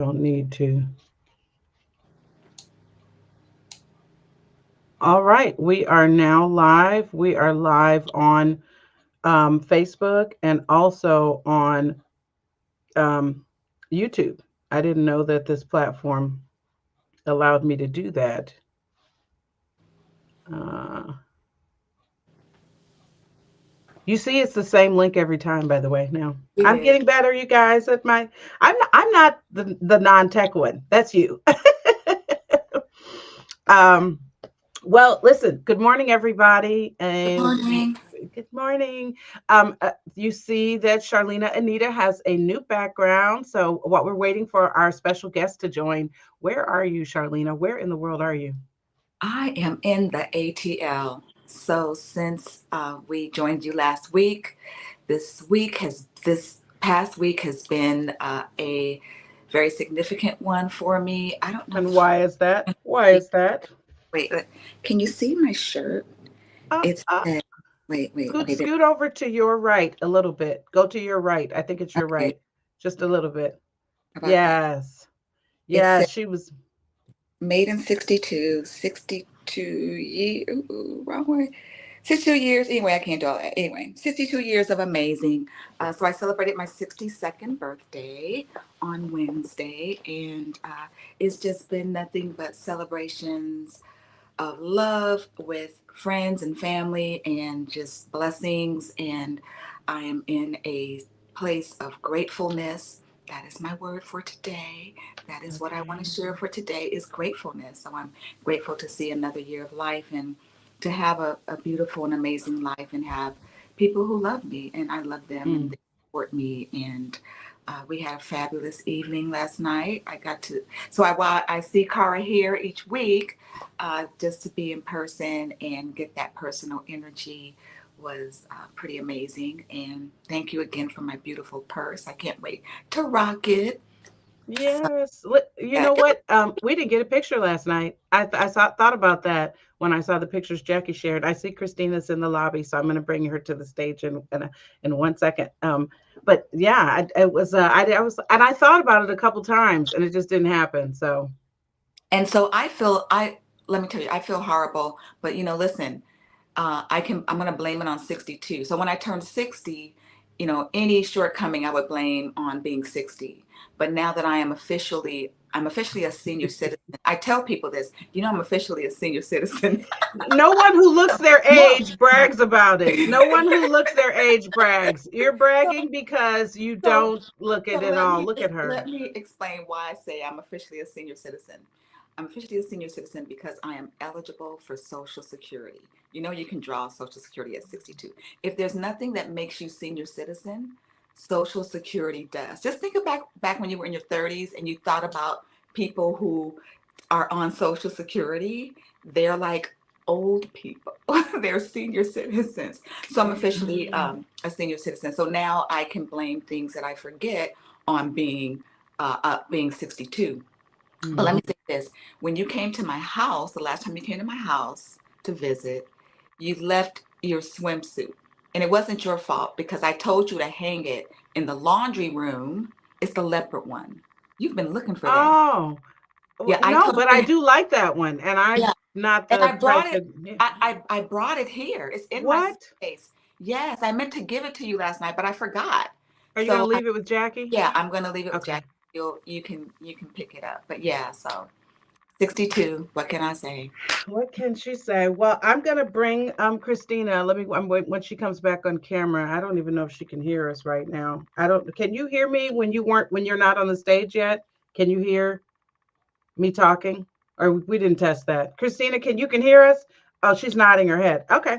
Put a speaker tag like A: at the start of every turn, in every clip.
A: Don't need to. All right, we are now live. We are live on Facebook and also on um, YouTube. I didn't know that this platform allowed me to do that. Uh, you see, it's the same link every time. By the way, now
B: It
A: I'm
B: is.
A: getting better, you guys. At my, I'm not the non-tech one. That's you. um, Well, listen, good morning, everybody.
B: Good
A: And
B: morning.
A: good morning. You see that Charlena Anita has a new background. So, what we're waiting for our special guest to join. Where are you, Charlena? Where in the world are you?
B: I am in the ATL. So since we joined you last week, this past week has been a very significant one for me. I don't know
A: And
B: if
A: why is that? Why is that?
B: wait, can you see my shirt?
A: Uh,
B: It's
A: uh,
B: wait.
A: scoot,
B: Okay, there.
A: scoot over to your right a little bit. Go to your right. I think it's your
B: Okay,
A: right. Just a little bit.
B: how about that?
A: Yes.
B: It
A: Yes,
B: says
A: she was.
B: made in 62, 62 years. Ooh, wrong way. 62 years. Anyway, I can't do all that. Anyway, 62 years of amazing. So I celebrated my 62nd birthday on Wednesday, and it's just been nothing but celebrations of love with friends and family and just blessings. And I am in a place of gratefulness. That is my word for today. That is what I want
A: Okay.
B: to share for today is gratefulness. So I'm grateful to see another year of life and to have a beautiful and amazing life and have people who love me and I love them and
A: Mm.
B: they support me. And we had a fabulous evening last night. I got to, so while I see Cara here each week, just to be in person and get that personal energy was pretty amazing. And thank you again for my beautiful purse. I can't wait to rock it. So,
A: Yes. You
B: yeah,
A: know what? We didn't get a picture last night. Thought about that when I saw the pictures Jackie shared. I see Christina's in the lobby, so I'm going to bring her to the stage in 1 second. But yeah, it was. I was, and I thought about it a couple times, and it just didn't happen. So
B: and so let me tell you, I feel horrible, but listen, I'm going to blame it on 62. So when I turned 60, any shortcoming I would blame on being 60. But now that I'm officially a senior citizen. I tell people this, I'm officially a senior citizen.
A: no one who looks their
B: No.
A: age brags about it. No one who looks their age brags. You're bragging because you
B: So,
A: don't look
B: so
A: it at all. Look at her.
B: let me explain why I say I'm officially a senior citizen. I'm officially a senior citizen because I am eligible for Social Security. You can draw Social Security at 62. If there's nothing that makes you senior citizen, Social Security does. Just think of back when you were in your 30s and you thought about people who are on Social Security. They're like old people. They're senior citizens. So I'm officially a senior citizen. So now I can blame things that I forget on being 62. But let
A: Mhm.
B: me say this: when you came to my house, the last time you came to my house to visit, you left your swimsuit, and it wasn't your fault because I told you to hang it in the laundry room. It's the leopard one. You've been looking for that.
A: Oh,
B: Yeah, I
A: no,
B: told
A: but I
B: you.
A: do like that one, and I'm
B: Yeah,
A: not
B: and
A: the
B: I brought
A: type
B: it.
A: that. Yeah.
B: I brought it here. It's in my
A: What?
B: suitcase. Yes, I meant to give it to you last night, but I forgot.
A: Are you going to
B: So
A: leave it with Jackie?
B: yeah, I'm gonna leave it with
A: Okay.
B: Jack. You can pick it up. But yeah, so 62. What can I say?
A: What can she say? Well, I'm going to bring Christina. Let me. I'm wait when she comes back on camera. I don't even know if she can hear us right now. I don't. Can you hear me when you're not on the stage yet? Can you hear me talking? Or we didn't test that. Christina, can hear us? Oh, she's nodding her head. Okay.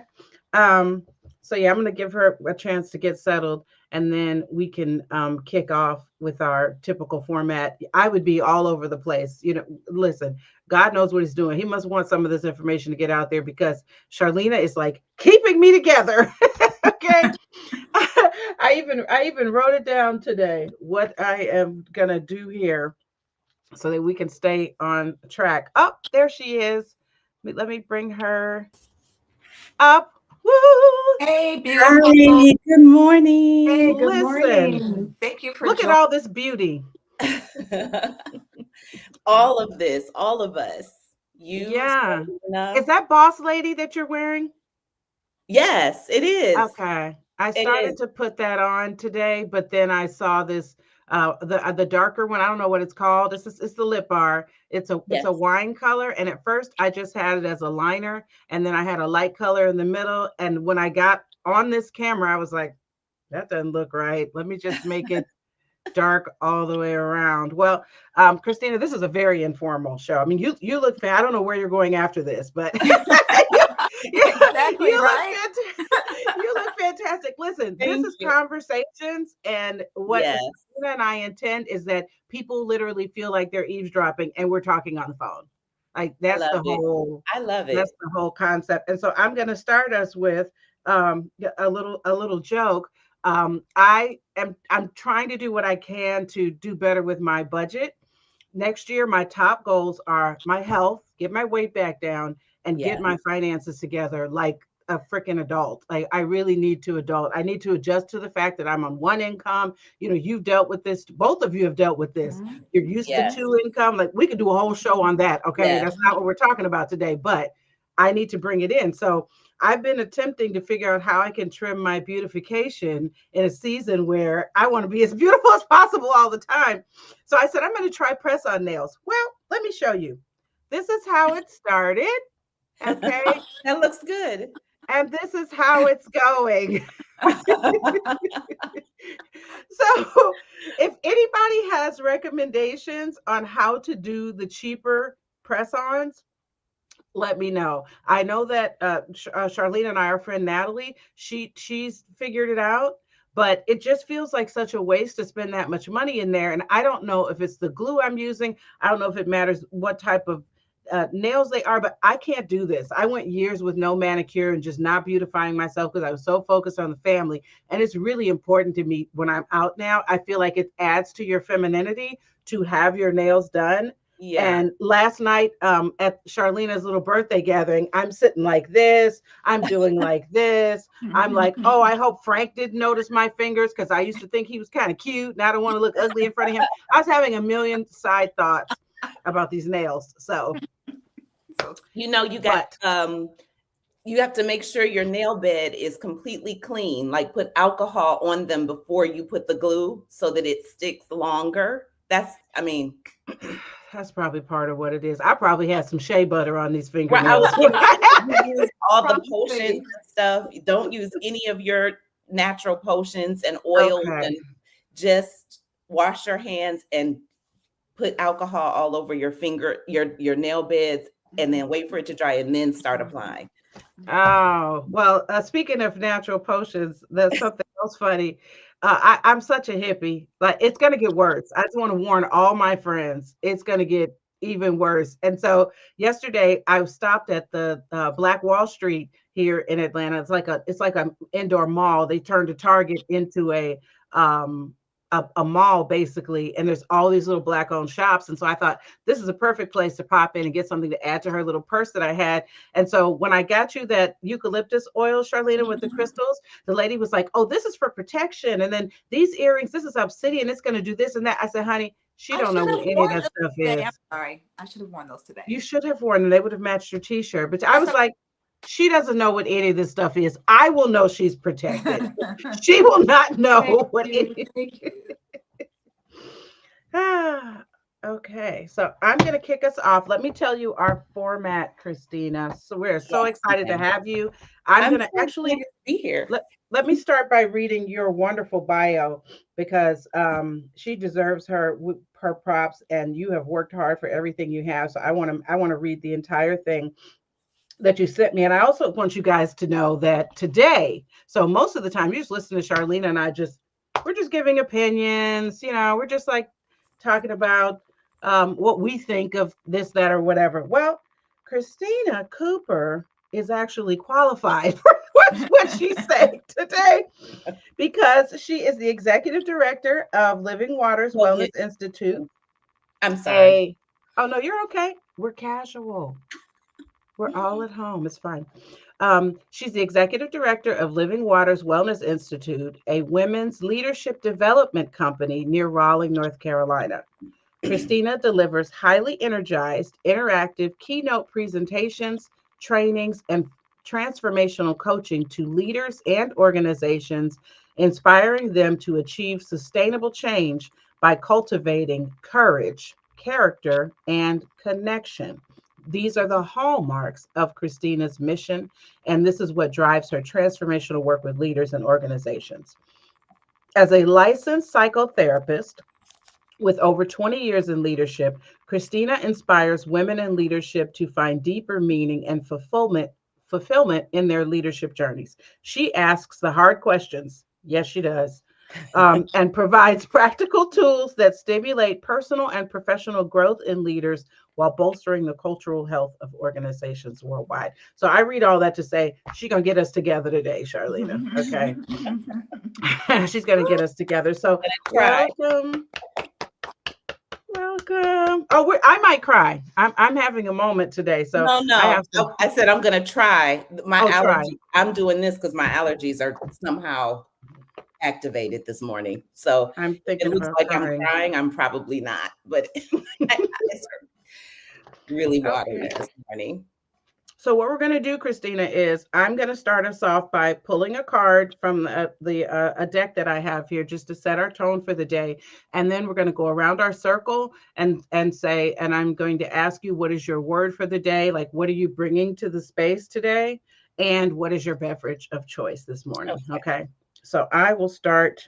A: Um, so yeah, I'm gonna give her a chance to get settled, and then we can kick off with our typical format. I would be all over the place. Listen, God knows what He's doing. He must want some of this information to get out there because Charlena is like keeping me together. Okay. I even wrote it down today. What I am gonna do here so that we can stay on track. Oh, there she is. Let me bring her up. Woo!
B: Hey, beautiful.
C: Hi, good
B: Hey,
C: morning.
B: good
A: Listen,
B: morning. Thank you for
A: look at
B: joining.
A: all this beauty.
C: All of this, all of us. You,
A: Yeah. Is
C: Selena.
A: that boss lady that you're wearing?
C: Yes, it is.
A: Okay. I
C: It
A: started
C: is.
A: to put that on today, but then I saw this the darker one. I don't know what it's called. It's the lip bar. It's a
C: Yes.
A: wine color, and at first I just had it as a liner, and then I had a light color in the middle, and when I got on this camera I was like, that doesn't look right. Let me just make it dark all the way around. Well, Christina, this is a very informal show. I mean, you look fan. I don't know where you're going after this, but you, you,
B: Exactly,
A: you look
B: right?
A: fantastic. You look fantastic. Listen, this
C: Thank
A: is
C: you.
A: conversations, and what
C: Yes.
A: Christina and I intend is that people literally feel like they're eavesdropping, and we're talking on the phone. Like
C: I love it. I love
A: that's
C: it.
A: the whole concept. And so I'm going to start us with a little joke. I'm trying to do what I can to do better with my budget. Next year, my top goals are my health, get my weight back down, and get
C: Yeah.
A: my finances together like a freaking adult. Like I really need to adult. I need to adjust to the fact that I'm on one income. You've dealt with this. Both of you have dealt with this.
B: Mhm.
A: You're used to
C: Yes.
A: two income. Like we could do a whole show on that. Okay,
C: Yes.
A: that's not what we're talking about today. But I need to bring it in. So I've been attempting to figure out how I can trim my beautification in a season where I want to be as beautiful as possible all the time. So I said, I'm going to try press on nails. Well, let me show you. This is how it started. Okay.
C: That looks good.
A: And this is how it's going. So if anybody has recommendations on how to do the cheaper press ons, let me know. I know that Charlene and I, our friend Natalie, she's figured it out, but it just feels like such a waste to spend that much money in there. And I don't know if it's the glue I'm using. I don't know if it matters what type of nails they are, but I can't do this. I went years with no manicure and just not beautifying myself because I was so focused on the family. And it's really important to me when I'm out now. I feel like it adds to your femininity to have your nails done.
C: Yeah.
A: And last night at Charlena's little birthday gathering, I'm sitting like this. I'm doing like this. I'm like, oh, I hope Frank didn't notice my fingers because I used to think he was kind of cute and I don't want to look ugly in front of him. I was having a million side thoughts about these nails. So,
B: So
C: You got
A: but
C: you have to make sure your nail bed is completely clean. Like put alcohol on them before you put the glue so that it sticks longer. That's, I mean,
A: that's probably part of what it is. I probably had some shea butter on these
C: right, I was
A: fingernails.
C: getting ready. You use all the potions
B: probably.
C: and stuff. You don't use any of your natural potions and oils
A: Okay.
C: and just wash your hands and put alcohol all over your finger, your nail beds, and then wait for it to dry and then start applying.
A: Oh, well, speaking of natural potions, there's something else funny. I'm such a hippie. Like, it's going to get worse. I just want to warn all my friends, it's going to get even worse. And so yesterday I stopped at the Black Wall Street here in Atlanta. It's like a indoor mall. They turned a Target into um, a mall basically, and there's all these little black owned shops. And so I thought this is a perfect place to pop in and get something to add to her little purse that I had. And so when I got you that eucalyptus oil, Charlene, with the crystals, the lady was like, "Oh, this is for protection." And then these earrings, this is obsidian. It's going to do this and that. I said, "Honey, she
B: I
A: don't know
B: should
A: what
B: have
A: any of
B: worn
A: that
B: those
A: stuff
B: today. I'm
A: is."
B: sorry. I should have worn those
A: You
B: today.
A: should have worn them. They would have matched your T-shirt. But I
B: That's
A: was
B: all
A: like, she doesn't know what any of this stuff is. I will know she's protected.
B: right.
A: She will not
B: Thank
A: know what
B: you.
A: any.
B: Thank you.
A: Ah, okay, so I'm going to kick us off. Let me tell you our format, Christina. So we're so
C: Yes,
A: excited to
C: ma'am.
A: have you. I'm
C: I'm
A: going to
C: so excited
A: actually
C: to be here.
A: let me start by reading your wonderful bio because she deserves her props, and you have worked hard for everything you have. So I want to read the entire thing that you sent me. And I also want you guys to know that today, so most of the time you just listen to Charlene and we're just giving opinions, we're just like talking about what we think of this, that, or whatever. Well, Christina Cooper is actually qualified for what she's saying today because she is the executive director of Living Waters
C: Well, good.
A: Wellness Institute.
C: I'm sorry.
A: A Oh no, you're okay. We're casual. We're all at home. It's fine. She's the executive director of Living Waters Wellness Institute, a women's leadership development company near Raleigh, North Carolina. Christina delivers highly energized, interactive keynote presentations, trainings, and transformational coaching to leaders and organizations, inspiring them to achieve sustainable change by cultivating courage, character, and connection. These are the hallmarks of Christina's mission, and this is what drives her transformational work with leaders and organizations. As a licensed psychotherapist, with over 20 years in leadership, Christina inspires women in leadership to find deeper meaning and fulfillment in their leadership journeys. She asks the hard questions. Yes, she does. And provides practical tools that stimulate personal and professional growth in leaders while bolstering the cultural health of organizations worldwide. So I read all that to say she's going to get us together today, Charlena. Okay. She's going to get us together. So
C: Try.
A: welcome. Welcome. Oh, I might cry. I'm having a moment today, so
C: No.
A: I have to.
C: I said I'm gonna try. My
A: Oh, try.
C: allergy. I'm doing this because my allergies are somehow activated this morning. So
A: I'm
C: it
A: thinking
C: looks
A: about
C: like I'm
A: crying.
C: crying. I'm probably not, but my eyes are really watery
A: Okay.
C: this morning.
A: So what we're going to do, Christina, is I'm going to start us off by pulling a card from a deck that I have here, just to set our tone for the day, and then we're going to go around our circle and say, and I'm going to ask you, what is your word for the day? Like, what are you bringing to the space today? And what is your beverage of choice this morning? Okay. So I will start.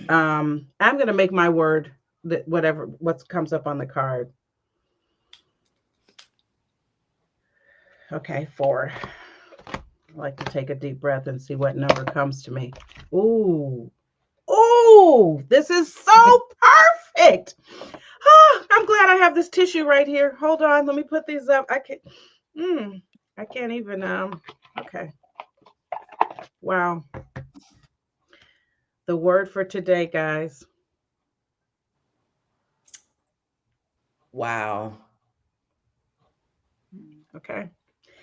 A: I'm going to make my word that whatever what comes up on the card. Okay, 4. I like to take a deep breath and see what number comes to me. Ooh. Ooh, this is so perfect. I'm glad I have this tissue right here. Hold on, let me put these up. I can't even okay. Wow. The word for today, guys.
C: Wow.
A: Okay.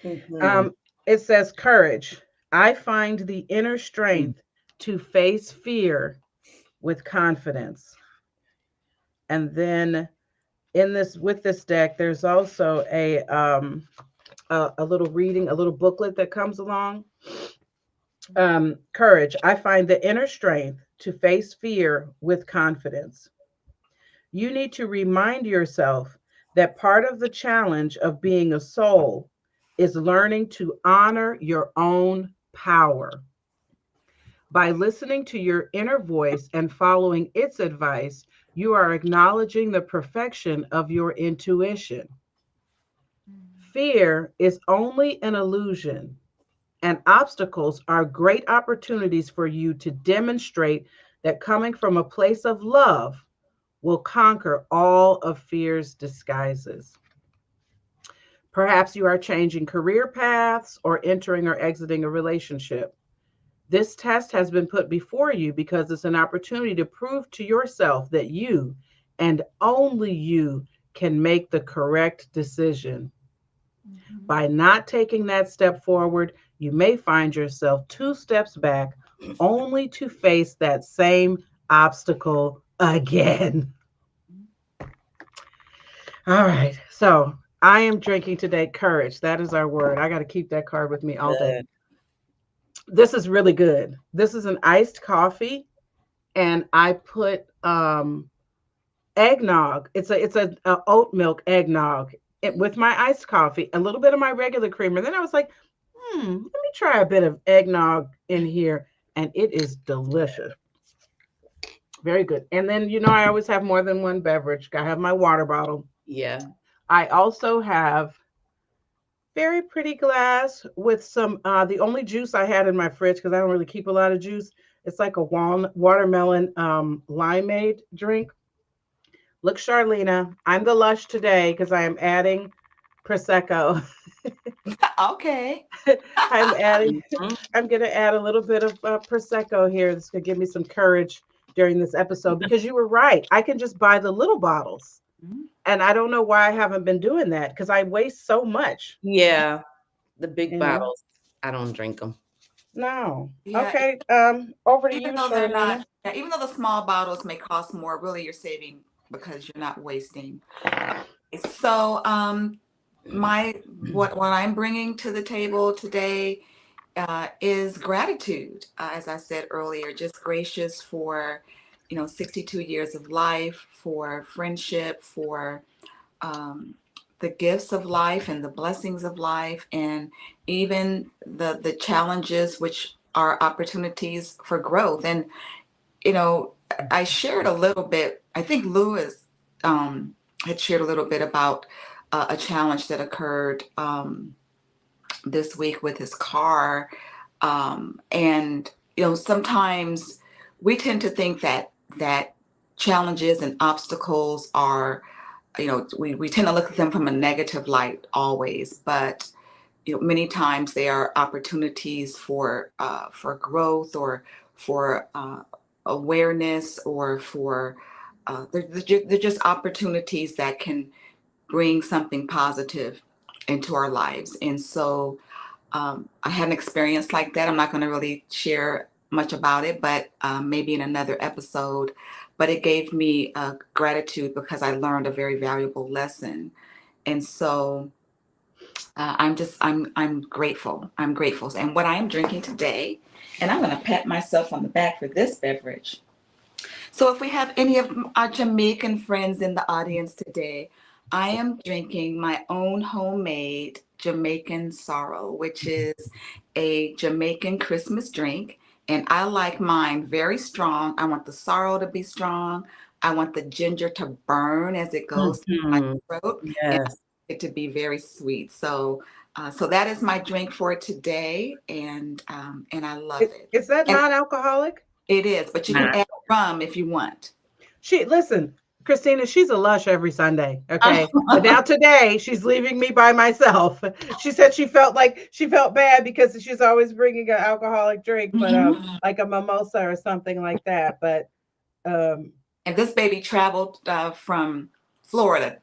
C: Mm-hmm.
A: It says courage. I find the inner strength to face fear with confidence. And then in this with this deck, there's also a little reading, a little booklet that comes along. Courage. I find the inner strength to face fear with confidence. You need to remind yourself that part of the challenge of being a soul is learning to honor your own power. By listening to your inner voice and following its advice, you are acknowledging the perfection of your intuition. Fear is only an illusion, and obstacles are great opportunities for you to demonstrate that coming from a place of love will conquer all of fear's disguises. Perhaps you are changing career paths or entering or exiting a relationship. This test has been put before you because it's an opportunity to prove to yourself that you and only you can make the correct decision. By not taking that step forward, you may find yourself 2 steps back, only to face that same obstacle again. All right. So I am drinking today courage. That is our word. I got to keep that card with me all day.
C: Good.
A: This is really good. This is an iced coffee, and I put eggnog. It's a oat milk eggnog with my iced coffee, a little bit of my regular creamer. Then I was like, let me try a bit of eggnog in here, and it is delicious. Very good. And then I always have more than one beverage. I have my water bottle.
C: Yeah.
A: I also have very pretty glass with some the only juice I had in my fridge, because I don't really keep a lot of juice. It's like a watermelon limeade drink. Look, Charlena, I'm the lush today because I am adding Prosecco.
B: Okay.
A: I'm adding,
C: Mhm.
A: I'm going to add a little bit of Prosecco here. This could give me some courage during this episode, because you were right. I can just buy the little bottles. And I don't know why I haven't been doing that, because I waste so much.
C: Yeah. The big
A: You know?
C: bottles. I don't drink them.
A: No.
B: Yeah.
A: Okay. Over to
B: Even
A: you,
B: though they're
A: Charlena.
B: not, yeah, even though the small bottles may cost more, really you're saving because you're not wasting. So, my what I'm bringing to the table today is gratitude. As I said earlier, just gracious for, 62 years of life, for friendship, for um, the gifts of life and the blessings of life, and even the challenges, which are opportunities for growth. And you know, I shared a little bit. I think Lewis had shared a little bit about a challenge that occurred this week with his car. And sometimes we tend to think that challenges and obstacles are, we tend to look at them from a negative light always, but many times they are opportunities for growth, or for awareness, or for they're just opportunities that can bring something positive into our lives. And so I had an experience like that. I'm not going to really share much about it, but maybe in another episode. But it gave me gratitude because I learned a very valuable lesson. And so I'm grateful. I'm grateful. And what I'm drinking today, and I'm going to pat myself on the back for this beverage. So if we have any of our Jamaican friends in the audience today, I am drinking my own homemade Jamaican Sorrow, which is a Jamaican Christmas drink. And I like mine very strong. I want the sorrow to be strong. I want the ginger to burn as it goes through my
C: Mhm.
B: throat, and I
C: Yes.
B: want it to be very sweet. So that is my drink for today, and I love it.
A: Is that
B: And
A: non-alcoholic?
B: it is, but you can
C: Nah.
B: add rum if you want.
A: Listen, Christina, she's a lush every Sunday. Okay. But
C: Oh.
A: now today she's leaving me by myself. She said she felt bad because she's always bringing an alcoholic drink, but
B: Mhm.
A: like a mimosa or something like that. But um,
B: And this baby traveled from Florida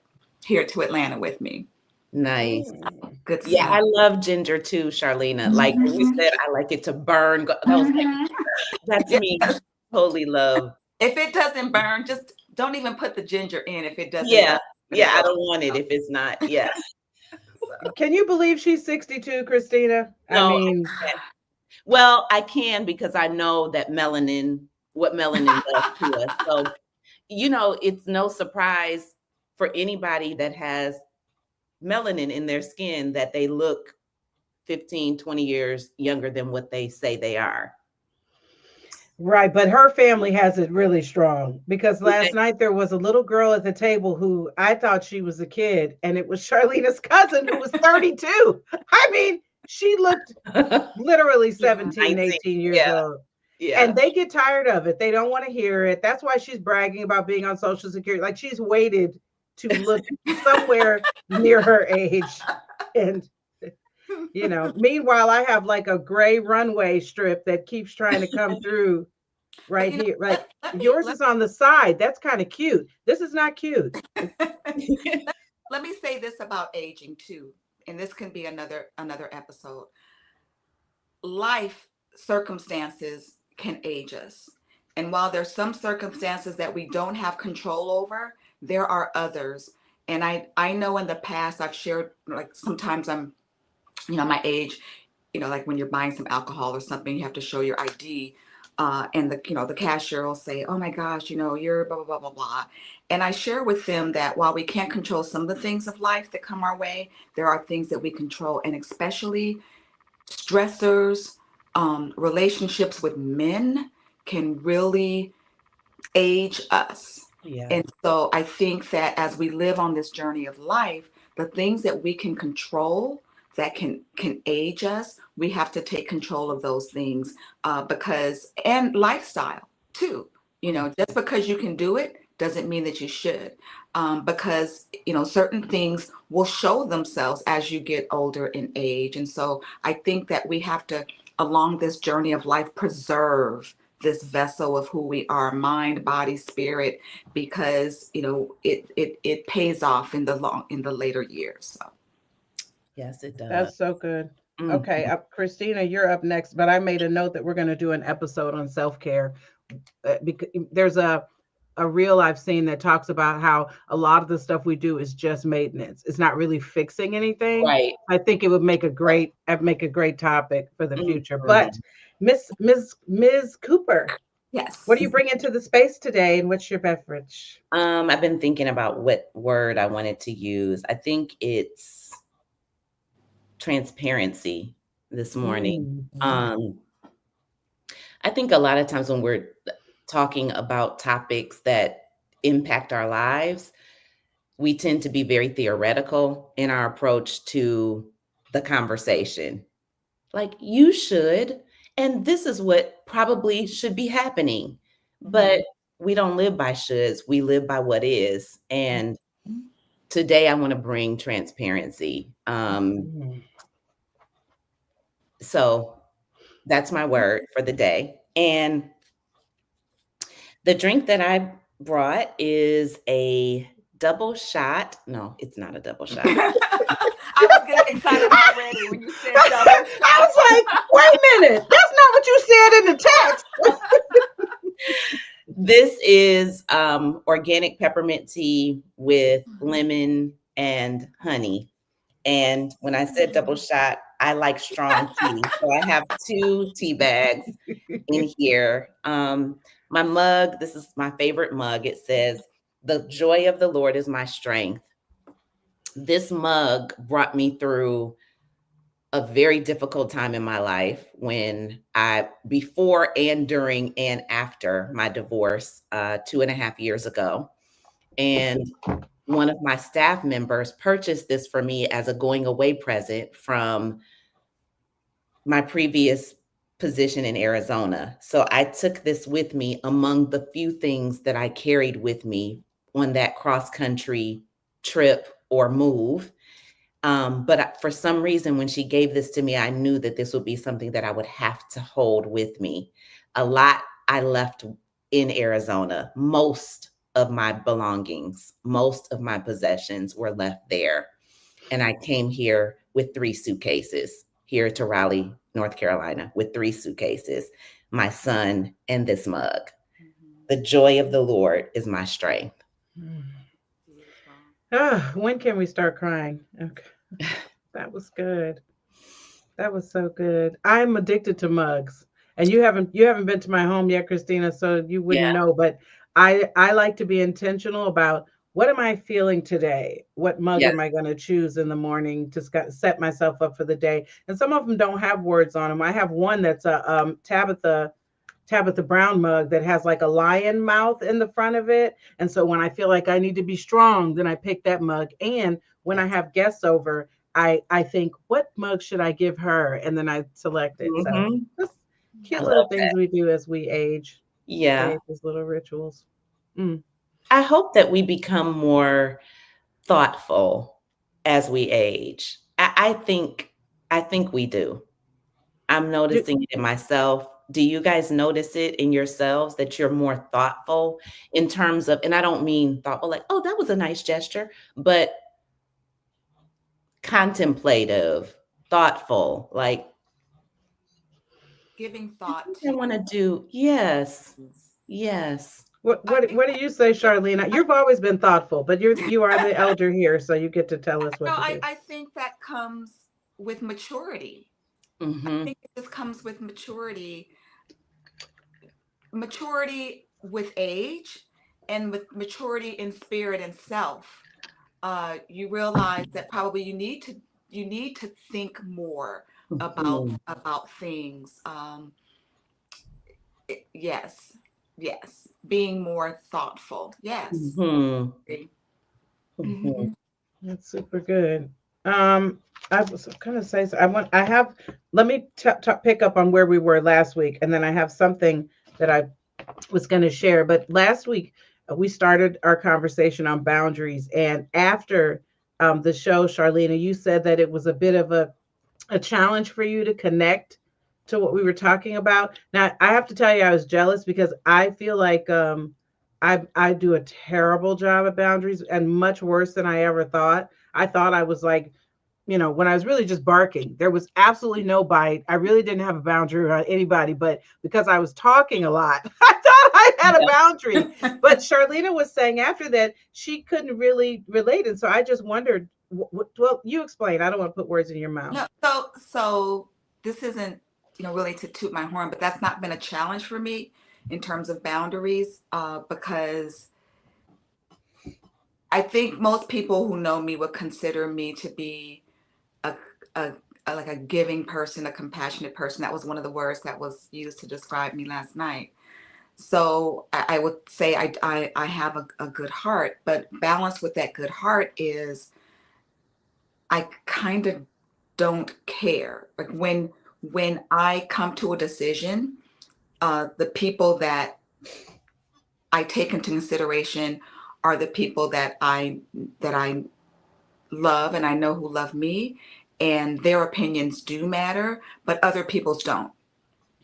B: here to Atlanta with me.
C: Nice.
A: mm.
B: Good
C: Yeah, I
B: stuff.
C: love ginger too, Charlena. Like you
B: Mhm.
C: said, I like it to burn. Those
B: Mhm.
C: that's me.
B: Yes.
C: Totally love.
B: If it doesn't burn, just don't even put the ginger in if it doesn't
C: Yeah.
B: burn when
C: Yeah,
B: it
C: I
B: goes.
C: don't want it if it's not. Yeah.
B: So,
A: Can you believe she's 62, Christina? I
C: No,
A: mean,
C: well, I can because I know that what melanin does to us. So, it's no surprise for anybody that has melanin in their skin that they look 15, 20 years younger than what they say they are.
A: right, but her family has it really strong because
C: Okay.
A: last night there was a little girl at the table who I thought she was a kid, and it was Charlena's cousin who was 32. I mean, she looked literally
B: yeah.
A: 17,
C: 19.
A: 18 years
C: Yeah.
A: old.
C: Yeah.
A: And they get tired of it. They don't want to hear it. That's why she's bragging about being on Social Security. Like she's waited to look somewhere near her age. And, meanwhile, I have like a gray runway strip that keeps trying to come through
B: But
A: right here. Like
B: let me
A: yours is on the side. That's kind of cute. This is not cute.
B: let, let me say this about aging too, and this can be another episode. Life circumstances can age us. And while there's some circumstances that we don't have control over, there are others. And I know in the past I've shared, like, sometimes I'm, my age, like when you're buying some alcohol or something, you have to show your ID. And the cashier will say, "Oh my gosh, you're blah blah blah blah blah," and I share with them that while we can't control some of the things of life that come our way, there are things that we control, and especially stressors, relationships with men can really age us.
C: Yeah.
B: And so I think that as we live on this journey of life, the things that we can control that can age us, we have to take control of those things, because and lifestyle too. Just because you can do it doesn't mean that you should, because certain things will show themselves as you get older in age. And so I think that we have to, along this journey of life, preserve this vessel of who we are, mind, body, spirit, because it pays off in the later years. So
C: Yes, it does.
A: That's so good.
C: Mhm.
A: Okay, Christina, you're up next. But I made a note that we're going to do an episode on self care because there's a reel I've seen that talks about how a lot of the stuff we do is just maintenance. It's not really fixing anything.
C: Right.
A: I think it would make a great topic for the future. But
C: Mhm.
A: Ms. Cooper, what
B: Yes.
A: do you bring into the space today, and what's your beverage?
C: I've been thinking about what word I wanted to use. I think it's transparency this morning.
A: Mm.
C: I think a lot of times when we're talking about topics that impact our lives, we tend to be very theoretical in our approach to the conversation. Like, you should, and this is what probably should be happening. But we don't live by shoulds, we live by what is. And today I want to bring transparency.
A: Mm.
C: So that's my word for the day. And the drink that I brought is a double shot. No, it's not a double shot.
B: I was getting excited already when you said double
A: I
B: shot.
A: was like, wait a minute, that's not what you said in the text.
C: This is organic peppermint tea with lemon and honey. And when I said double shot, I like strong tea. So I have 2 tea bags in here. My mug, this is my favorite mug. It says, "The joy of the Lord is my strength." This mug brought me through a very difficult time in my life when before and during and after my divorce 2.5 years ago. And one of my staff members purchased this for me as a going away present from my previous position in Arizona. So I took this with me among the few things that I carried with me on that cross country trip or move. But for some reason, when she gave this to me, I knew that this would be something that I would have to hold with me. A lot I left in Arizona. Most of my belongings, most of my possessions were left there. And I came here with 3 suitcases, here to Raleigh, North Carolina, with 3 suitcases, my son, and this mug. The joy of the Lord is my strength.
A: When can we start crying? Okay. That was good. That was so good. I'm addicted to mugs. And you haven't been to my home yet, Christina, so you wouldn't
C: Yeah.
A: know, but I like to be intentional about what am I feeling today? What mug
C: Yes.
A: am I going to choose in the morning to set myself up for the day? And some of them don't have words on them. I have one that's a Tabitha Brown mug that has like a lion mouth in the front of it. And so when I feel like I need to be strong, then I pick that mug. And when I have guests over, I think, what mug should I give her? And then I select it. So
C: Mhm.
A: just
C: I
A: cute little
C: love
A: things
C: that.
A: we do as we age.
C: Yeah.
A: These little rituals. Mm.
C: I hope that we become more thoughtful as we age. I think we do. I'm
A: Do,
C: noticing it in myself. Do you guys notice it in yourselves that you're more thoughtful in terms of, and I don't mean thoughtful like, oh, that was a nice gesture, but contemplative, thoughtful, like,
B: Giving
C: I
B: thought
C: think I
B: to
C: want to do, yes,
B: things.
C: yes.
A: what
B: I
A: what
B: think
A: what do you say, Charlene? You've always been thoughtful, but you are the elder here, so you get to tell us
B: no,
A: what to do.
B: I think that comes with maturity. I
C: Mm-hmm.
B: think it just comes with maturity. Maturity with age and with maturity in spirit and self. You realize that probably you need to think more about
C: Mm-hmm.
B: things. Yes, yes, being more thoughtful. Yes.
C: Mm-hmm. Mm-hmm.
B: Mm-hmm.
A: That's super good. Um, I was gonna say, so I have, let me pick up on where we were last week, and then I have something that I was going to share. But last week, we started our conversation on boundaries. And after the show, Charlene, you said that it was a bit of a challenge for you to connect to what we were talking about. Now, I have to tell you, I was jealous because I feel like I do a terrible job at boundaries and much worse than I ever thought. I thought I was like, when I was really just barking, there was absolutely no bite. I really didn't have a boundary around anybody, but because I was talking a lot, I thought I I had a boundary. But Charlena was saying after that she couldn't really relate, and so I just wondered. Well, you explain. I don't want to put words in your mouth.
B: No, so this isn't, really to toot my horn, but that's not been a challenge for me in terms of boundaries, because I think most people who know me would consider me to be a, a, like a giving person, a compassionate person. That was one of the words that was used to describe me last night. So I would say I have a good heart, but balanced with that good heart is I kind of don't care. Like when I come to a decision, the people that I take into consideration are the people that I love and I know who love me, and their opinions do matter, but other people's don't.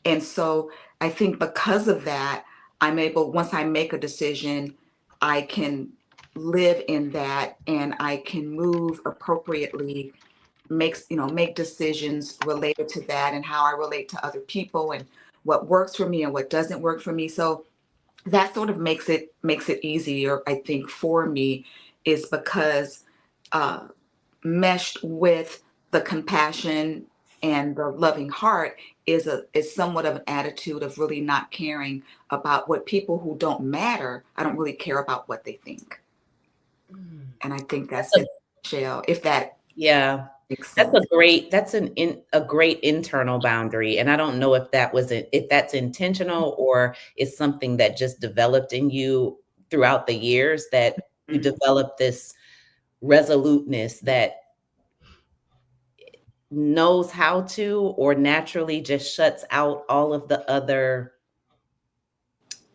B: And so I think because of that, I'm able, once I make a decision, I can live in that and I can move appropriately, make decisions related to that and how I relate to other people and what works for me and what doesn't work for me. So that sort of makes it easier, I think, for me, is because uh, meshed with the compassion and the loving heart is somewhat of an attitude of really not caring about what people who don't matter. I don't really care about what they think, and I think that's it, Michelle. If that
C: Yeah.
B: makes
C: That's
B: sense.
C: a great internal boundary. And I don't know if if that's intentional or it's something that just developed in you throughout the years, that you
B: Mhm.
C: developed this resoluteness that knows how to, or naturally just shuts out all of the other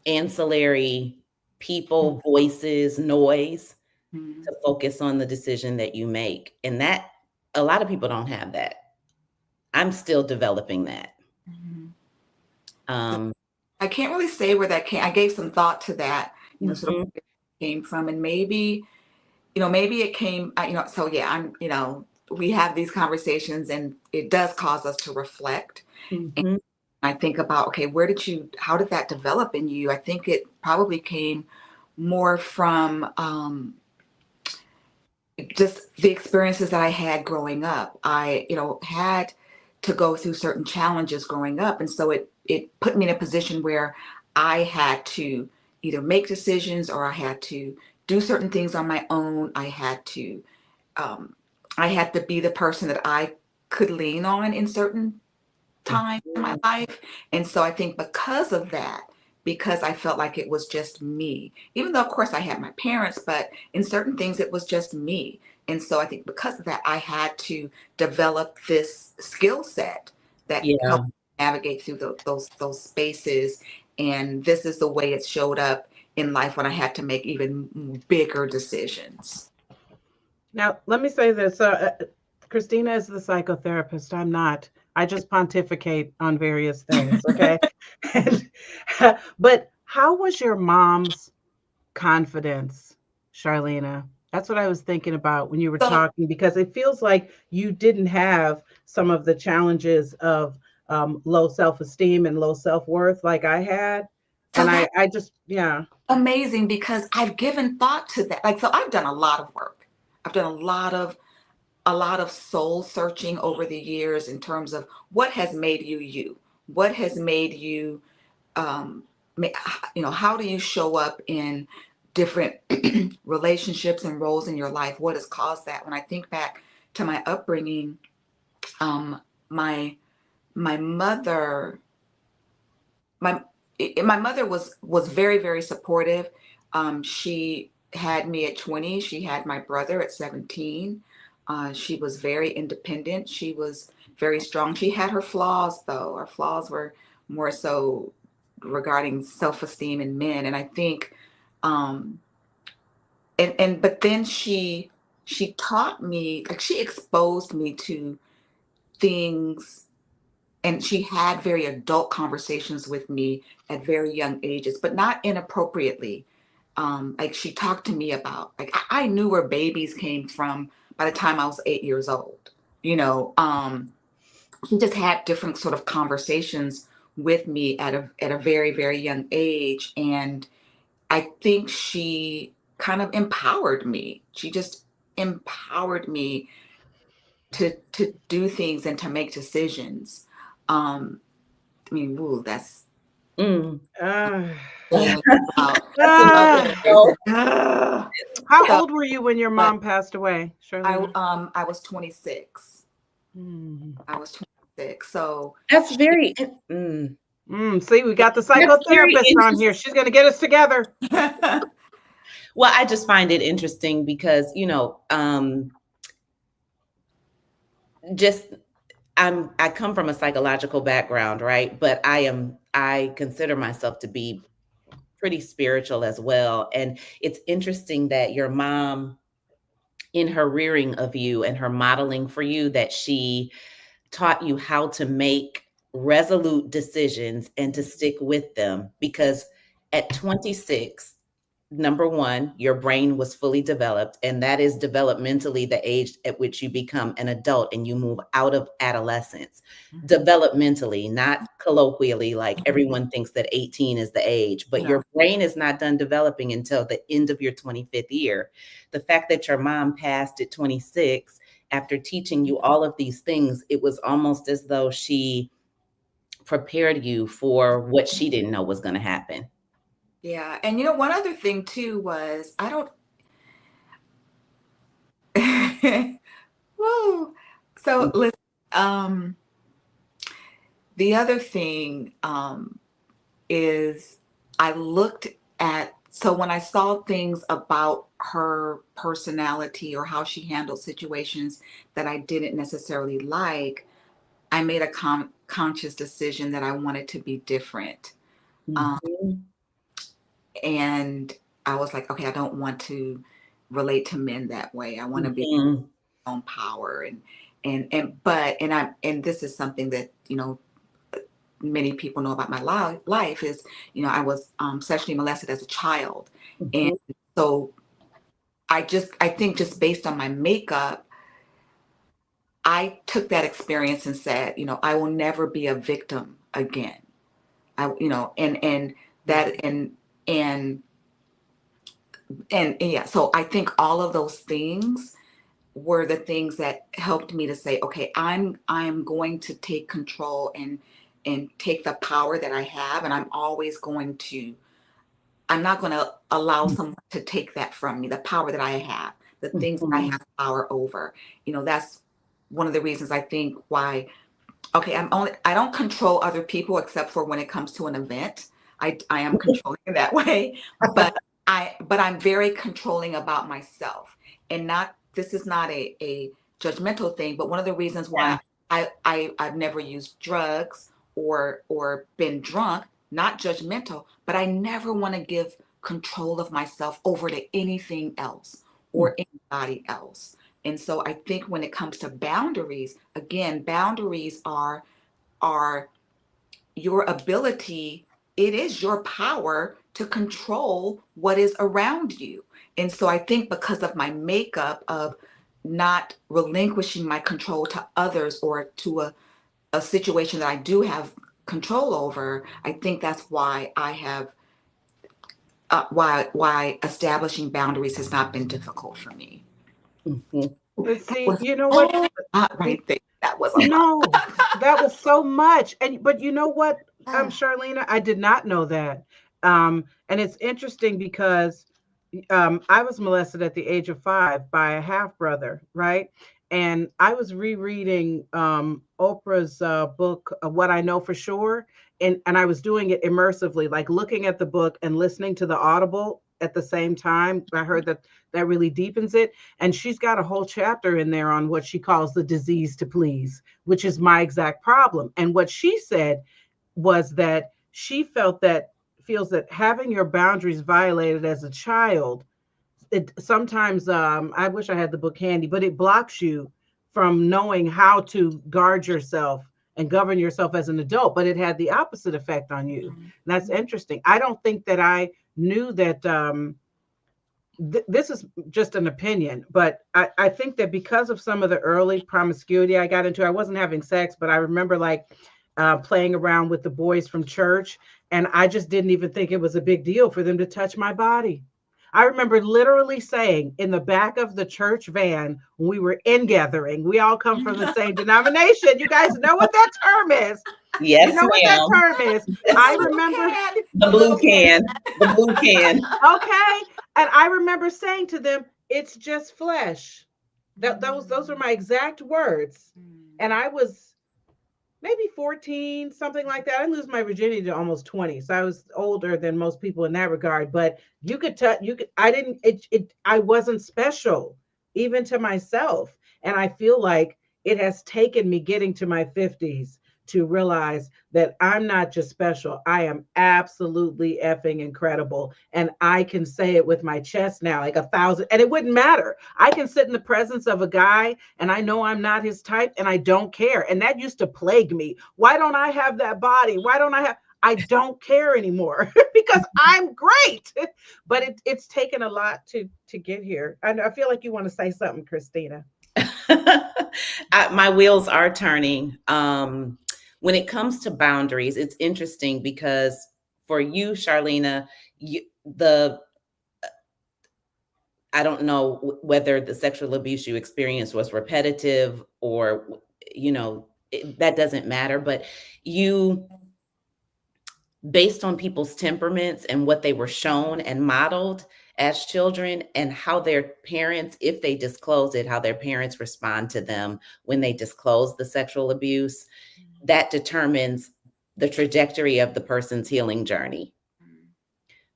C: ancillary people, voices, noise,
B: Mhm.
C: to focus on the decision that you make. And that, a lot of people don't have that. I'm still developing that.
B: Mhm.
C: Um,
B: I can't really say where that came. I gave some thought to that, sort of
C: mhm.
B: where it came from, and maybe it came, so yeah, we have these conversations and it does cause us to reflect. And
C: Mhm.
B: I think about, okay, how did that develop in you? I think it probably came more from just the experiences that I had growing up. I, had to go through certain challenges growing up. And so it put me in a position where I had to either make decisions or I had to do certain things on my own. Um, I had to be the person that I could lean on in certain time in my
C: Mhm.
B: life. And so I think because of that, because I felt like it was just me, even though of course I had my parents, but in certain things it was just me. And so I think because of that, I had to develop this skill set that
C: Yeah.
B: helped navigate through those spaces. And this is the way it showed up in life when I had to make even bigger decisions.
A: Now, let me say this. Christina is the psychotherapist. I'm not. I just pontificate on various things. Okay. And, but how was your mom's confidence, Charlena? That's what I was thinking about when you were
B: So,
A: talking, because it feels like you didn't have some of the challenges of low self esteem and low self worth like I had.
B: so
A: And
B: that's
A: I just, yeah.
B: amazing because I've given thought to that. Like, so I've done a lot of work. I've done a lot of soul searching over the years in terms of what has made you you, what has made you, um, how do you show up in different relationships and roles in your life? What has caused that? When I think back to my upbringing, um, my my mother my my mother was very, very supportive. She had me at 20. She had my brother at 17. She was very independent. She was very strong. She had her flaws, though. Her flaws were more so regarding self-esteem in men. And I think, um, but then she taught me, like she exposed me to things, and she had very adult conversations with me at very young ages, but not inappropriately. Like she talked to me about, like I knew where babies came from by the time I was 8 years old. She just had different sort of conversations with me at a very, very young age. And I think she kind of empowered me. She just empowered me to do things and to make decisions. Um, I mean, ooh, that's
C: Mm.
A: Uh,
B: saying about
C: That's a lot.
A: ah.
B: others.
C: So
A: How
B: So,
A: old were you when your
B: but
A: mom passed away, Charlena?
B: I was 26.
A: Mm.
B: I was 26. So
C: that's
B: she,
C: very, mm,
A: See, we got the
C: that's very
A: psychotherapist on
C: interesting.
A: here. She's going to get us together.
C: Well, I just find it interesting because, just I come from a psychological background, right? But I consider myself to be pretty spiritual as well. And it's interesting that your mom, in her rearing of you and her modeling for you, that she taught you how to make resolute decisions and to stick with them. Because at 26, number one, your brain was fully developed, and that is developmentally the age at which you become an adult and you move out of adolescence. Developmentally, not colloquially, like everyone thinks that 18 is the age, but
B: yeah,
C: your brain is not done developing until the end of your 25th year. The fact that your mom passed at 26 after teaching you all of these things, it was almost as though she prepared you for what she didn't know was going to happen.
B: yeah. And one other thing too was I don't. Woo. So listen, um, the other thing is I looked at, so when I saw things about her personality or how she handled situations that I didn't necessarily like, I made a conscious decision that I wanted to be different. Um,
C: Mhm.
B: and I was like, okay, I don't want to relate to men that way. I want to be
C: Mhm.
B: my own power and this is something that many people know about my life is, I was sexually molested as a child. And
C: Mhm.
B: so I think just based on my makeup, I took that experience and said, I will never be a victim again. And that, and, and yeah, so I think all of those things were the things that helped me to say, okay, I'm going to take control and take the power that I have, and I'm not going to allow someone to take that from me, the power that I have, the things that I
C: Mhm.
B: have power over. That's one of the reasons I think why, okay, I don't control other people except for when it comes to an event. I am controlling in that way, but I'm very controlling about myself. And not this is not a judgmental thing, but one of the reasons why
C: Yeah.
B: I've never used drugs or been drunk, not judgmental, but I never want to give control of myself over to anything else or anybody else. And so I think when it comes to boundaries, again, boundaries are your ability, it is your power to control what is around you. And so I think because of my makeup of not relinquishing my control to others or to a situation that I do have control over, I think that's why I have why establishing boundaries has not been difficult for me.
C: Mhm.
A: But
B: That
A: see,
B: was
A: you know what?
B: a lot right there. That was a lot.
A: No, that was so much. But you know what,
B: Ah,
A: Charlena, I did not know that. And it's interesting because I was molested at the age of 5 by a half brother, right? And I was rereading Oprah's book, What I Know for Sure. And I was doing it immersively, like looking at the book and listening to the Audible at the same time. I heard that that really deepens it. And she's got a whole chapter in there on what she calls the disease to please, which is my exact problem. And what she said was that she feels that having your boundaries violated as a child, it sometimes, I wish I had the book handy, but it blocks you from knowing how to guard yourself and govern yourself as an adult. But it had the opposite effect on you. And that's interesting. I don't think that I knew that. This is just an opinion, but I think that because of some of the early promiscuity I got into, I wasn't having sex, but I remember like playing around with the boys from church. And I just didn't even think it was a big deal for them to touch my body. I remember literally saying in the back of the church van when we were in gathering, we all come from the same denomination. You guys know what that term is. You
C: Yes,
A: know what that
C: ma'am.
A: term is.
B: The
A: I
B: little
A: remember,
B: can,
C: The
B: the
C: blue
B: little can.
C: can. The blue can.
A: okay. And I remember saying to them, it's just flesh. Those were my exact words. And I was maybe 14, something like that. I lose my virginity to almost 20. So I was older than most people in that regard. But you could tell, I didn't, I wasn't special, even to myself. And I feel like it has taken me getting to my 50s to realize that I'm not just special. I am absolutely effing incredible. And I can say it with my chest now, like 1,000, and it wouldn't matter. I can sit in the presence of a guy and I know I'm not his type and I don't care. And that used to plague me. Why don't I have that body? Why don't I have? I don't care anymore because I'm great. But it's taken a lot to get here. I feel like you want to say something, Christina.
C: My wheels are turning. When it comes to boundaries, it's interesting because for you, Charlena, the I don't know whether the sexual abuse you experienced was repetitive or, that doesn't matter. But you, based on people's temperaments and what they were shown and modeled as children and how their parents, if they disclose it, how their parents respond to them when they disclose the sexual abuse, that determines the trajectory of the person's healing journey.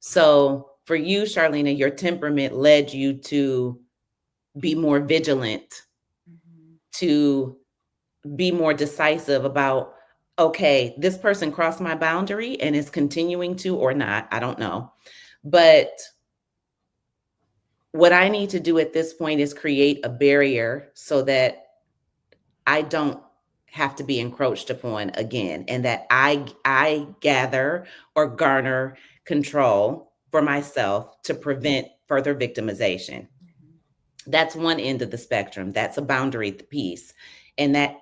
C: So for you, Charlena, your temperament led you to be more vigilant, to be more decisive about, okay, this person crossed my boundary and is continuing to or not, I don't know. But what I need to do at this point is create a barrier so that I don't have to be encroached upon again, and that I gather or garner control for myself to prevent further victimization. That's one end of the spectrum. That's a boundary piece. And that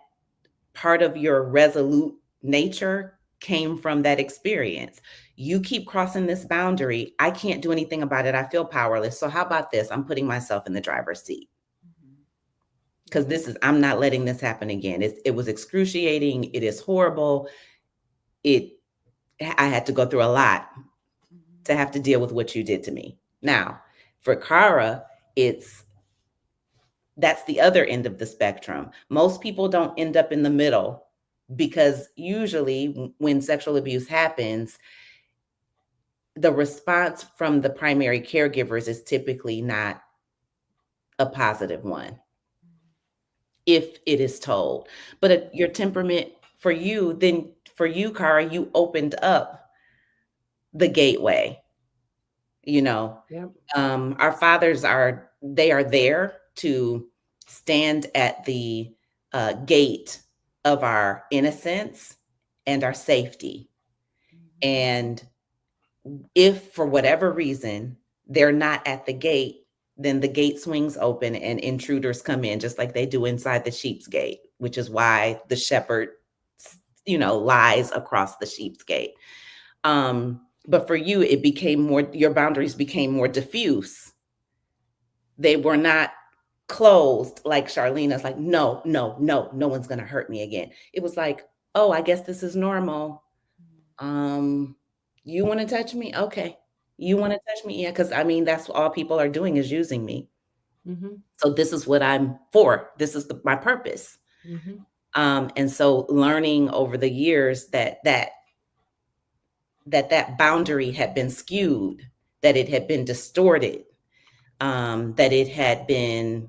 C: part of your resolute nature came from that experience. You keep crossing this boundary. I can't do anything about it. I feel powerless. So how about this? I'm putting myself in the driver's seat. Because I'm not letting this happen again. It was excruciating. It is horrible. I had to go through a lot to have to deal with what you did to me. Now, for Cara, that's the other end of the spectrum. Most people don't end up in the middle because usually when sexual abuse happens, the response from the primary caregivers is typically not a positive one, if it is told. But your temperament, for you, Cara, you opened up the gateway.
A: Yep.
C: Our fathers are there to stand at the gate of our innocence and our safety. And if for whatever reason they're not at the gate, then the gate swings open and intruders come in, just like they do inside the sheep's gate, which is why the shepherd, lies across the sheep's gate. But for you, your boundaries became more diffuse. They were not closed like Charlena's, like, no, no, no, no one's going to hurt me again. It was like, oh, I guess this is normal. You want to touch me? Okay. You want to touch me? Yeah. Cause that's all people are doing is using me. So this is what I'm for. This is my purpose. And so learning over the years that boundary had been skewed, that it had been distorted, that it had been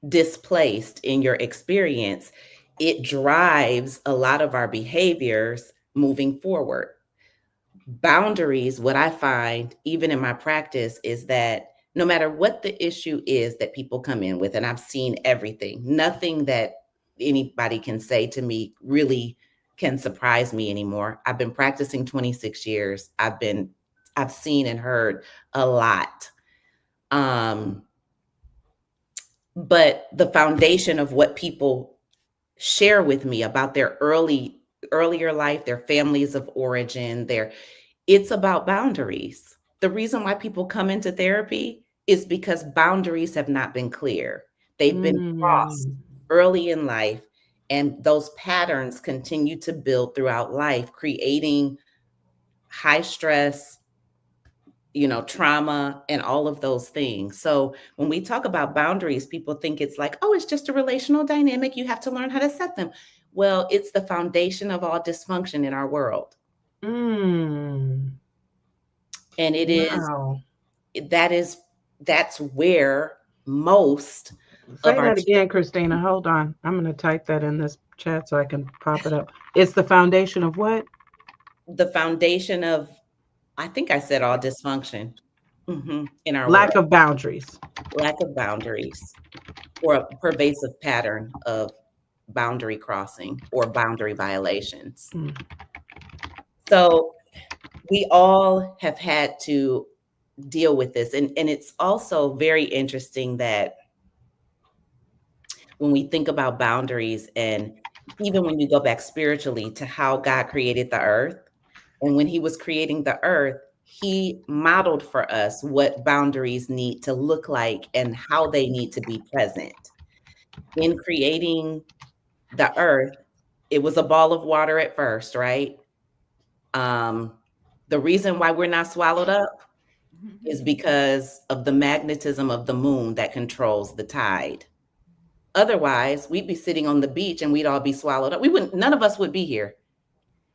C: displaced in your experience, it drives a lot of our behaviors moving forward. Boundaries, what I find, even in my practice, is that no matter what the issue is that people come in with, and I've seen everything, nothing that anybody can say to me really can surprise me anymore. I've been practicing 26 years. I've seen and heard a lot. But the foundation of what people share with me about their earlier life, their families of origin, their it's about boundaries. The reason why people come into therapy is because boundaries have not been clear. They've been crossed
A: Mm.
C: early in life, and those patterns continue to build throughout life, creating high stress, trauma and all of those things. So when we talk about boundaries, people think it's like, oh, it's just a relational dynamic. You have to learn how to set them. Well, it's the foundation of all dysfunction in our world.
A: Mm.
C: And
A: Wow.
C: that's where most of
A: Say
C: our
A: that again, Christina. Hold on. I'm going to type that in this chat so I can pop it up. It's the foundation of what?
C: the foundation of, I think I said all dysfunction in our
A: Lack
C: world,
A: of boundaries.
C: lack of boundaries or a pervasive pattern of boundary crossing or boundary violations.
A: Mm.
C: So we all have had to deal with this. And it's also very interesting that when we think about boundaries, and even when you go back spiritually to how God created the earth, and when he was creating the earth, he modeled for us what boundaries need to look like and how they need to be present. In creating the earth, it was a ball of water at first, right? Um, the reason why we're not swallowed up is because of the magnetism of the moon that controls the tide. Otherwise, we'd be sitting on the beach and we'd all be swallowed up. We wouldn't, none of us would be here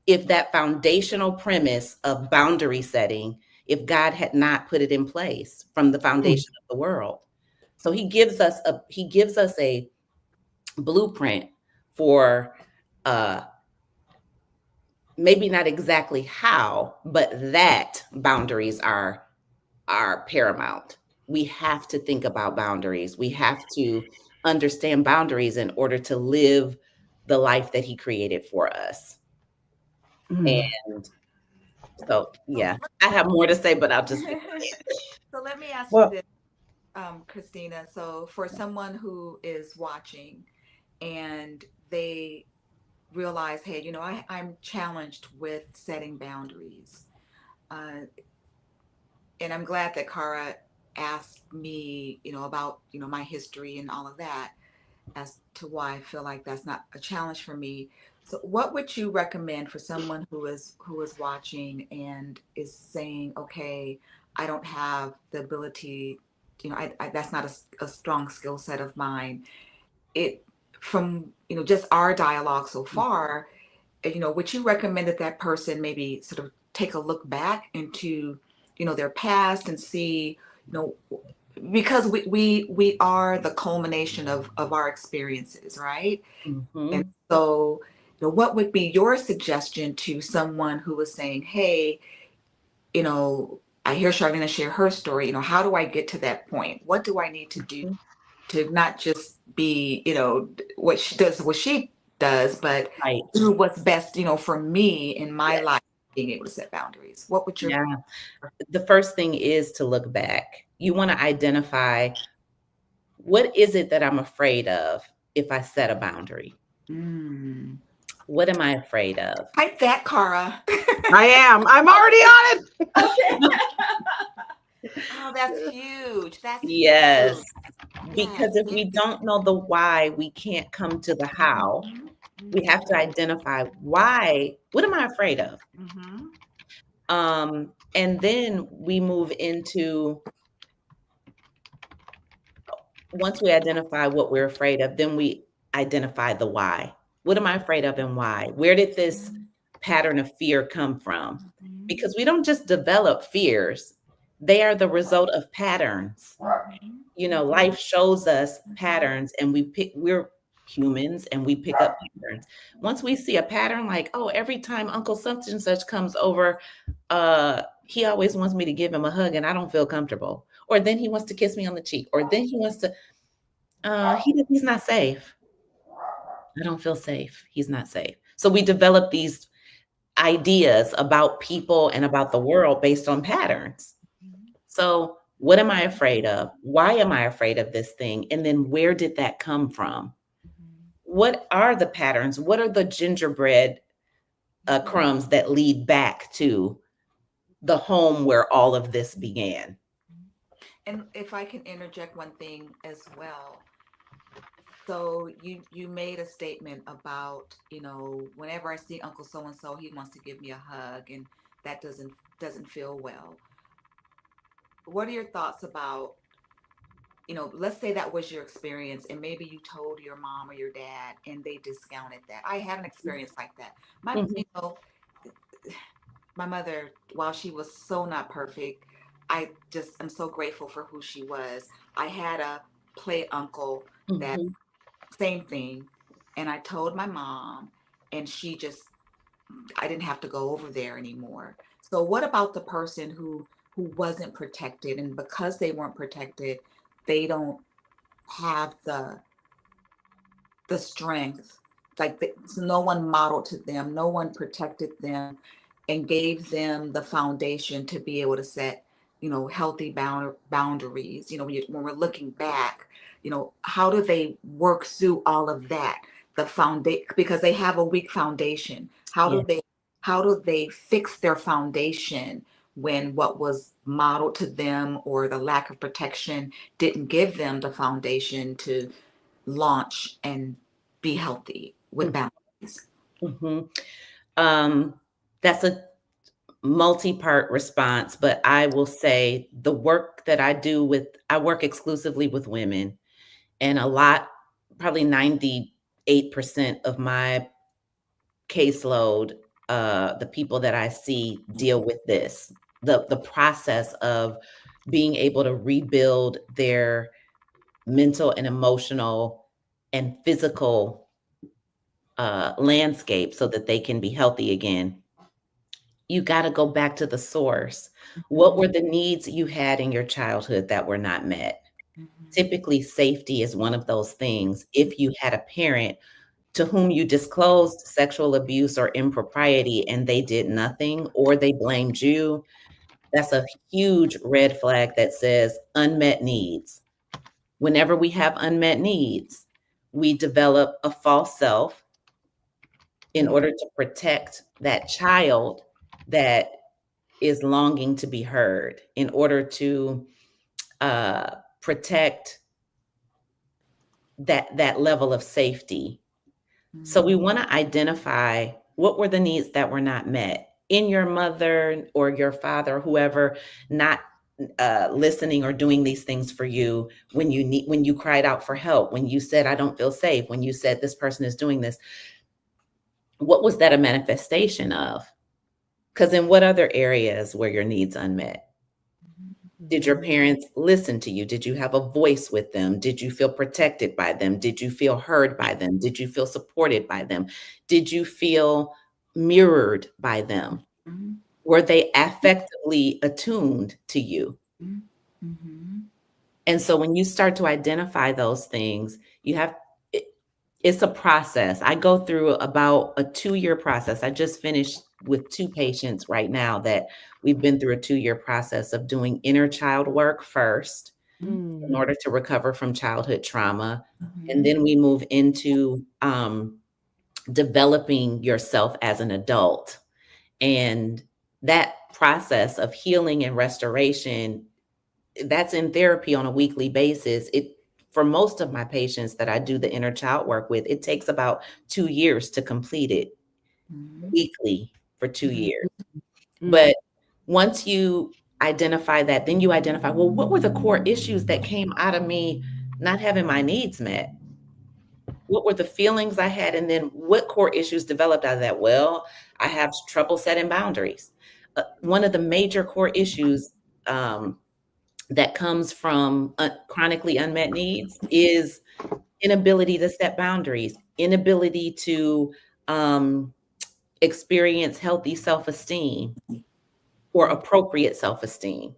C: if that foundational premise of boundary setting, if God had not put it in place from the
A: Mm.
C: foundation of the world. So he gives us a blueprint for maybe not exactly how, but that boundaries are paramount. We have to think about boundaries. We have to understand boundaries in order to live the life that he created for us.
A: Mm.
C: And so, yeah, I have more to say, but I'll just be
B: So let me ask you
A: Well,
B: this, Christina. So for someone who is watching and they realize, hey, I'm challenged with setting boundaries. Uh, and I'm glad that Cara asked me, about, my history and all of that as to why I feel like that's not a challenge for me. So what would you recommend for someone who is watching and is saying, okay, I don't have the ability, that's not a strong skill set of mine. It from, just our dialogue so far, would you recommend that that person maybe sort of take a look back into, their past and see, you know, because we are the culmination of our experiences, right? And
C: Mhm.
B: so, what would be your suggestion to someone who was saying, hey, I hear Charlene share her story, how do I get to that point? What do I need to do
C: Mhm.
B: to not just be, what she does, but
C: Right.
B: do what's best, for me in my
C: Yes.
B: life, being able to set boundaries. What would your
C: Yeah. The first thing is to look back. You want to identify, what is it that I'm afraid of if I set a boundary?
B: mm.
C: What am I afraid of?
B: Type that, Cara?
A: I am. I'm already
B: Okay.
A: on it.
B: Okay. Oh, that's huge. That's
C: Yes,
B: huge.
C: because
B: Yes.
C: if we don't know the why, we can't come to the how.
B: Mhm.
C: We have to identify why. What am I afraid of?
B: Mhm.
C: And then we move into, once we identify what we're afraid of, then we identify the why. What am I afraid of and why? Where did this pattern of fear come from?
B: Mhm.
C: Because we don't just develop fears, they are the result of patterns.
B: Mhm.
C: Life shows us patterns, and we're humans and we pick up patterns. Once we see a pattern, like, oh, every time Uncle such and such comes over, he always wants me to give him a hug and I don't feel comfortable. Or then he wants to kiss me on the cheek, or then he wants to he's not safe. I don't feel safe. He's not safe. So we develop these ideas about people and about the world based on patterns.
B: Mhm.
C: So, what am I afraid of? Why am I afraid of this thing? And then where did that come from? what are the patterns? What are the gingerbread crumbs that lead back to the home where all of this began?
B: And if I can interject one thing as well. So you made a statement about, whenever I see Uncle so and so, he wants to give me a hug, and that doesn't feel well. What are your thoughts about, let's say that was your experience, and maybe you told your mom or your dad and they discounted that. I had an experience like that.
C: Mhm.
B: My mother, while she was so not perfect, I just am so grateful for who she was. I had a play uncle that
C: Mhm.
B: same thing, and I told my mom, and I didn't have to go over there anymore. So what about the person who wasn't protected, and because they weren't protected, they don't have the strength, like so no one modeled to them, no one protected them and gave them the foundation to be able to set, healthy boundaries. When we're looking back, how do they work through all of that? The foundation, because they have a weak foundation. How
C: Yeah.
B: do they fix their foundation when what was modeled to them or the lack of protection didn't give them the foundation to launch and be healthy with boundaries?
C: Mhm. Um, that's a multi-part response, but I will say the work that I work exclusively with women, and probably 98% of my caseload, the people that I see deal with this, the process of being able to rebuild their mental and emotional and physical landscape so that they can be healthy again. You got to go back to the source. What were the needs you had in your childhood that were not met? Typically, safety is one of those things. If you had a parent to whom you disclosed sexual abuse or impropriety and they did nothing, or they blamed you, that's a huge red flag that says unmet needs. Whenever we have unmet needs, we develop a false self in order to protect that child that is longing to be heard, in order to protect that level of safety. So we want to identify what were the needs that were not met in your mother or your father, whoever, not listening or doing these things for you when you cried out for help, when you said, I don't feel safe, when you said this person is doing this. What was that a manifestation of? Because in what other areas were your needs unmet? Did your parents listen to you? Did you have a voice with them? Did you feel protected by them? Did you feel heard by them? Did you feel supported by them? Did you feel mirrored by them? Were they affectively attuned to you? And so when you start to identify those things, it, it's a process. I go through about a 2-year process. I just finished with 2 patients right now that we've been through a 2-year process of doing inner child work first in order to recover from childhood trauma. And then we move into developing yourself as an adult. And that process of healing and restoration, that's in therapy on a weekly basis. For most of my patients that I do the inner child work with, it takes about 2 years to complete it weekly for 2 years. But once you identify that, then you identify, well, what were the core issues that came out of me not having my needs met? What were the feelings I had? And then what core issues developed out of that? Well, I have trouble setting boundaries. One of the major core issues that comes from chronically unmet needs is inability to set boundaries, inability to experience healthy self-esteem or appropriate self-esteem.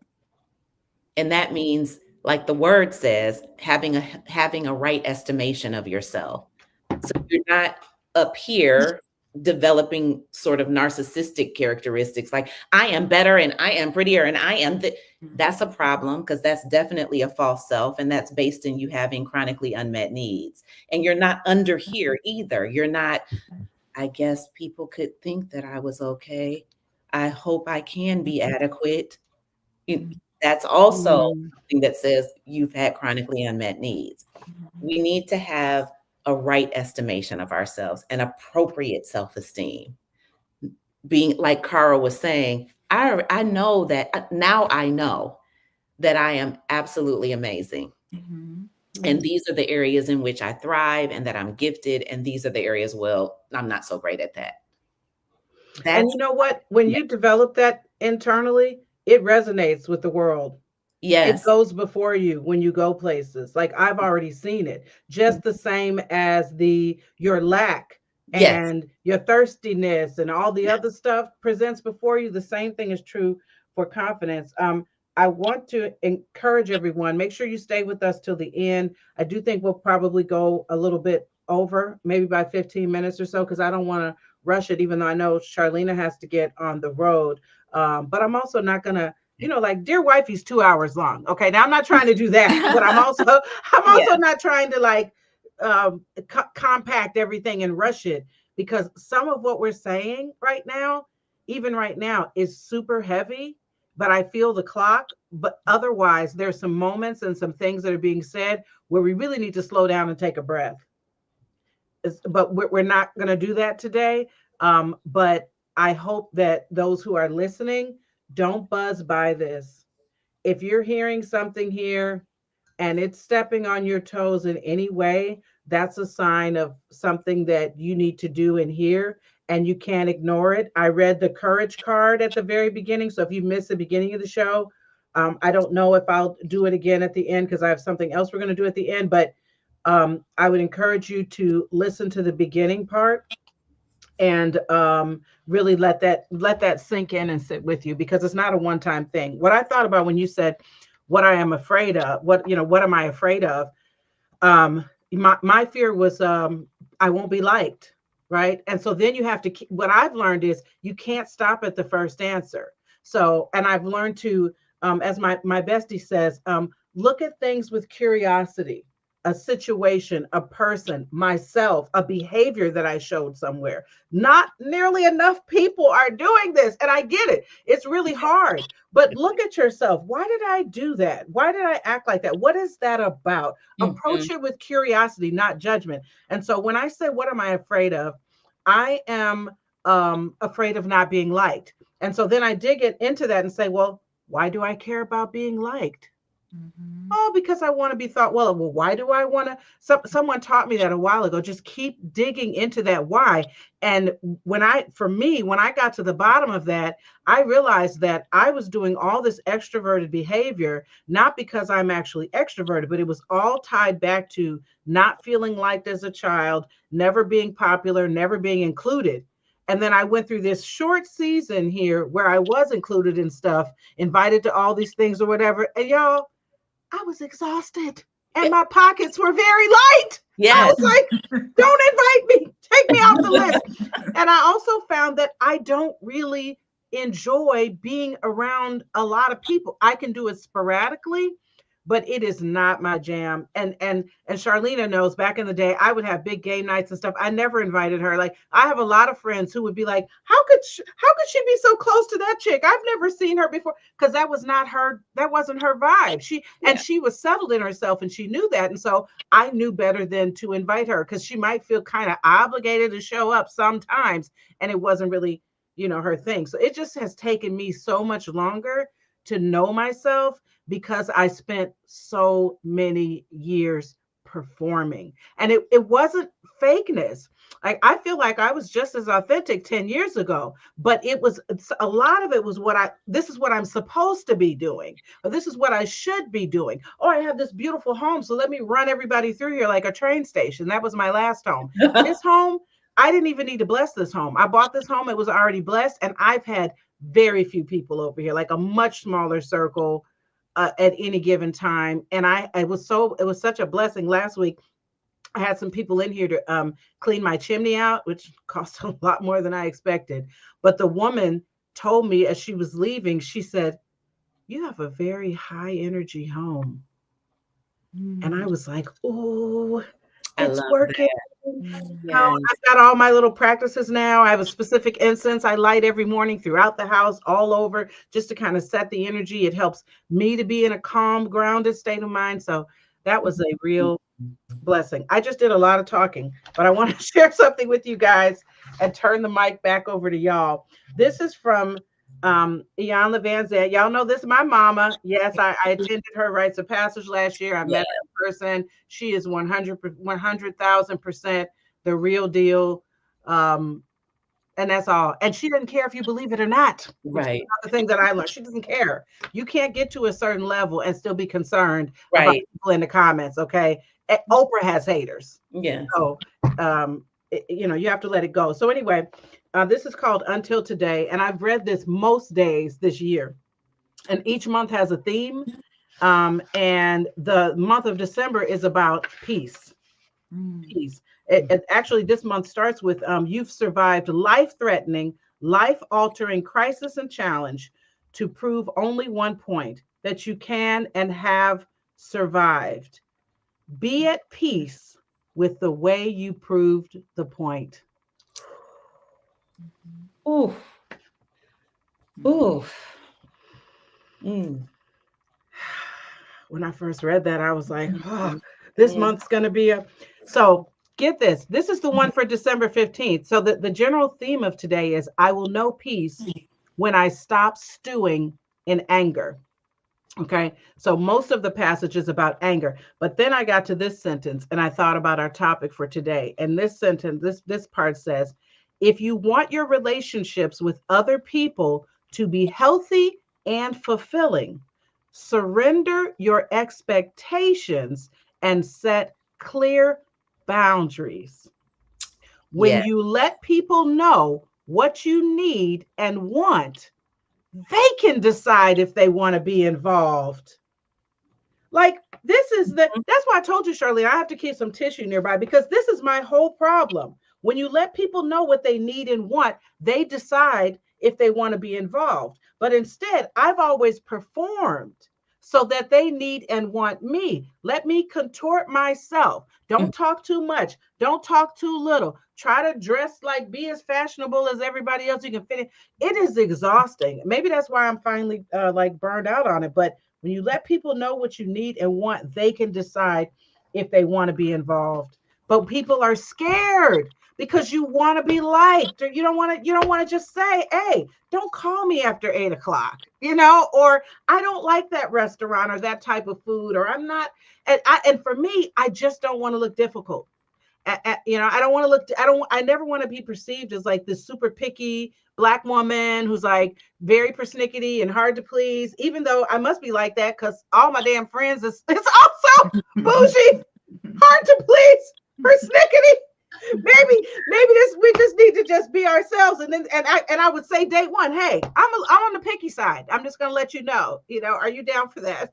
C: And that means, like the word says, having a right estimation of yourself. So you're not up here developing sort of narcissistic characteristics like I am better and I am prettier and I am that's a problem because that's definitely a false self, and that's based in you having chronically unmet needs. And you're not under here either. You're not, I guess people could think that I was okay. I hope I can be adequate. That's also
A: Mm.
C: something that says you've had chronically unmet needs. We need to have a right estimation of ourselves and appropriate self-esteem. Being like Cara was saying, I know that now I know that I am absolutely amazing. And these are the areas in which I thrive and that I'm gifted. And these are the areas, well, I'm not so great at that.
A: And
C: That's
A: you know what? When
C: yeah,
A: you develop that internally, it resonates with the world. It
C: yes,
A: goes before you when you go places. Like I've already seen it. Just the same as the your lack
C: yes,
A: and your thirstiness and all the other stuff presents before you. The same thing is true for confidence. I want to encourage everyone. Make sure you stay with us till the end. I do think we'll probably go a little bit over, maybe by 15 minutes or so, because I don't want to rush it. Even though I know Charlena has to get on the road, but I'm also not gonna, like Dear Wifey's 2 hours long. Okay, now I'm not trying to do that, but I'm also I'm
C: yeah,
A: also not trying to like compact everything and rush it, because some of what we're saying right now, even right now, is super heavy. But I feel the clock. But otherwise, there's some moments and some things that are being said where we really need to slow down and take a breath. But we're not going to do that today. But I hope that those who are listening don't buzz by this. If you're hearing something here and it's stepping on your toes in any way, that's a sign of something that you need to do in here, and you can't ignore it. I read the courage card at the very beginning. So if you missed the beginning of the show, I don't know if I'll do it again at the end because I have something else we're going to do at the end. But I would encourage you to listen to the beginning part and really let that sink in and sit with you, because it's not a one-time thing. What I thought about when you said what I am afraid of, what am I afraid of? My fear was I won't be liked, right? And so then you have to what I've learned is you can't stop at the first answer. So, and I've learned to as my bestie says, look at things with curiosity, a situation, a person, myself, a behavior that I showed somewhere. Not nearly enough people are doing this, and I get it. It's really hard. But look at yourself. Why did I do that? Why did I act like that? What is that about?
C: mhm,
A: Approach it with curiosity, not judgment. And so when I say, what am I afraid of? I am afraid of not being liked. And so then I dig it into that and say, well, why do I care about being liked? Oh, because I want to be thought well. Why do I want to? Someone taught me that a while ago. Just keep digging into that why. And for me, when I got to the bottom of that, I realized that I was doing all this extroverted behavior, not because I'm actually extroverted, but it was all tied back to not feeling liked as a child, never being popular, never being included. And then I went through this short season here where I was included in stuff, invited to all these things or whatever. And y'all, I was exhausted and my pockets were very light. I
C: yes.
A: was like, don't invite me, take me off the list. And I also found that I don't really enjoy being around a lot of people. I can do it sporadically, but it is not my jam. And Charlena knows back in the day, I would have big game nights and stuff. I never invited her. Like I have a lot of friends who would be like, how could she be so close to that chick? I've never seen her before. Because that was not her, that wasn't her vibe.
C: Yeah.
A: She was settled in herself and she knew that. And so I knew better than to invite her, because she might feel kind of obligated to show up sometimes. And it wasn't really, her thing. So it just has taken me so much longer to know myself, because I spent so many years performing. And it wasn't fakeness. I feel like I was just as authentic 10 years ago, but a lot of it was this is what I'm supposed to be doing, or this is what I should be doing. Oh, I have this beautiful home, so let me run everybody through here like a train station. That was my last home. This home, I didn't even need to bless this home. I bought this home, it was already blessed, and I've had very few people over here, like a much smaller circle at any given time. And it was such a blessing last week. I had some people in here to clean my chimney out, which cost a lot more than I expected. But the woman told me as she was leaving, she said, "You have a very high energy home." And I was like, "Oh,
C: I
A: it's
C: love
A: working."
C: that.
A: No,
C: Yes.
A: I've got all my little practices now. I have a specific incense I light every morning throughout the house, all over, just to kind of set the energy. It helps me to be in a calm, grounded state of mind. So that was a real blessing. I just did a lot of talking, but I want to share something with you guys and turn the mic back over to y'all. This is from Iyanla Van Zandt. Y'all know this is my mama. Yes, I attended her rites of passage last year. I
C: Yeah.
A: met her in person. She is 100,000% the real deal. Um, and that's all. And she doesn't care if you believe it or not, which is
C: Right.
A: another thing that I learned. She doesn't care. You can't get to a certain level and still be concerned about
C: Right.
A: people in the comments. Okay. Oprah has haters.
C: Yes.
A: So, you have to let it go. So anyway, this is called Until Today, and I've read this most days this year, and each month has a theme. And the month of December is about peace. Peace. Actually, this month starts with you've survived life-threatening, life-altering crisis and challenge to prove only one point, that you can and have survived. Be at peace with the way you proved the point.
C: Ooh. Ooh. Mm.
A: When I first read that, I was like, oh,
C: Mhm.
A: this
C: Yeah.
A: month's going to be a. So get this. This is the one for December 15th. So the general theme of today is I will know peace when I stop stewing in anger. Okay. So most of the passage is about anger. But then I got to this sentence and I thought about our topic for today. And this sentence, this part says, if you want your relationships with other people to be healthy and fulfilling, surrender your expectations and set clear boundaries. When
C: Yeah.
A: you let people know what you need and want, they can decide if they want to be involved. Like that's why I told you, Shirley, I have to keep some tissue nearby because this is my whole problem. When you let people know what they need and want, they decide if they want to be involved. But instead, I've always performed so that they need and want me. Let me contort myself.
C: Mm.
A: Don't talk too much. Don't talk too little. Try to dress like be as fashionable as everybody else you can fit in. It is exhausting. Maybe that's why I'm finally like burned out on it. But when you let people know what you need and want, they can decide if they want to be involved. But people are scared because you want to be liked, or you don't want to just say, hey, don't call me after 8 o'clock, or I don't like that restaurant or that type of food, or I'm not, and for me, I just don't want to look difficult. I don't want to look, I never want to be perceived as like this super picky Black woman who's like very persnickety and hard to please, even though I must be like that because all my damn friends is it's also bougie, hard to please, persnickety. Maybe this we just need to just be ourselves, and I would say day one, hey, I'm on the picky side. I'm just gonna let you know. Are you down for that?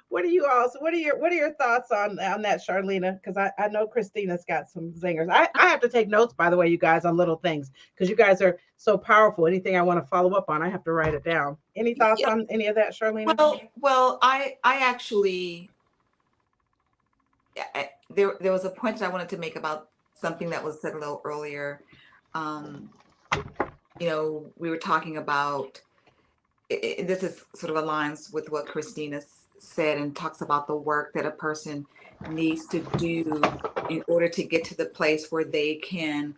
A: What are you all? So what are your thoughts on that, Charlena? Because I know Christina's got some zingers. I have to take notes, by the way, you guys, on little things because you guys are so powerful. Anything I want to follow up on, I have to write it down. Any thoughts
B: Yeah.
A: on any of that, Charlena?
B: Well, I actually there was a point that I wanted to make about something that was said a little earlier. Um, we were talking about this is sort of aligns with what Christina said and talks about the work that a person needs to do in order to get to the place where they can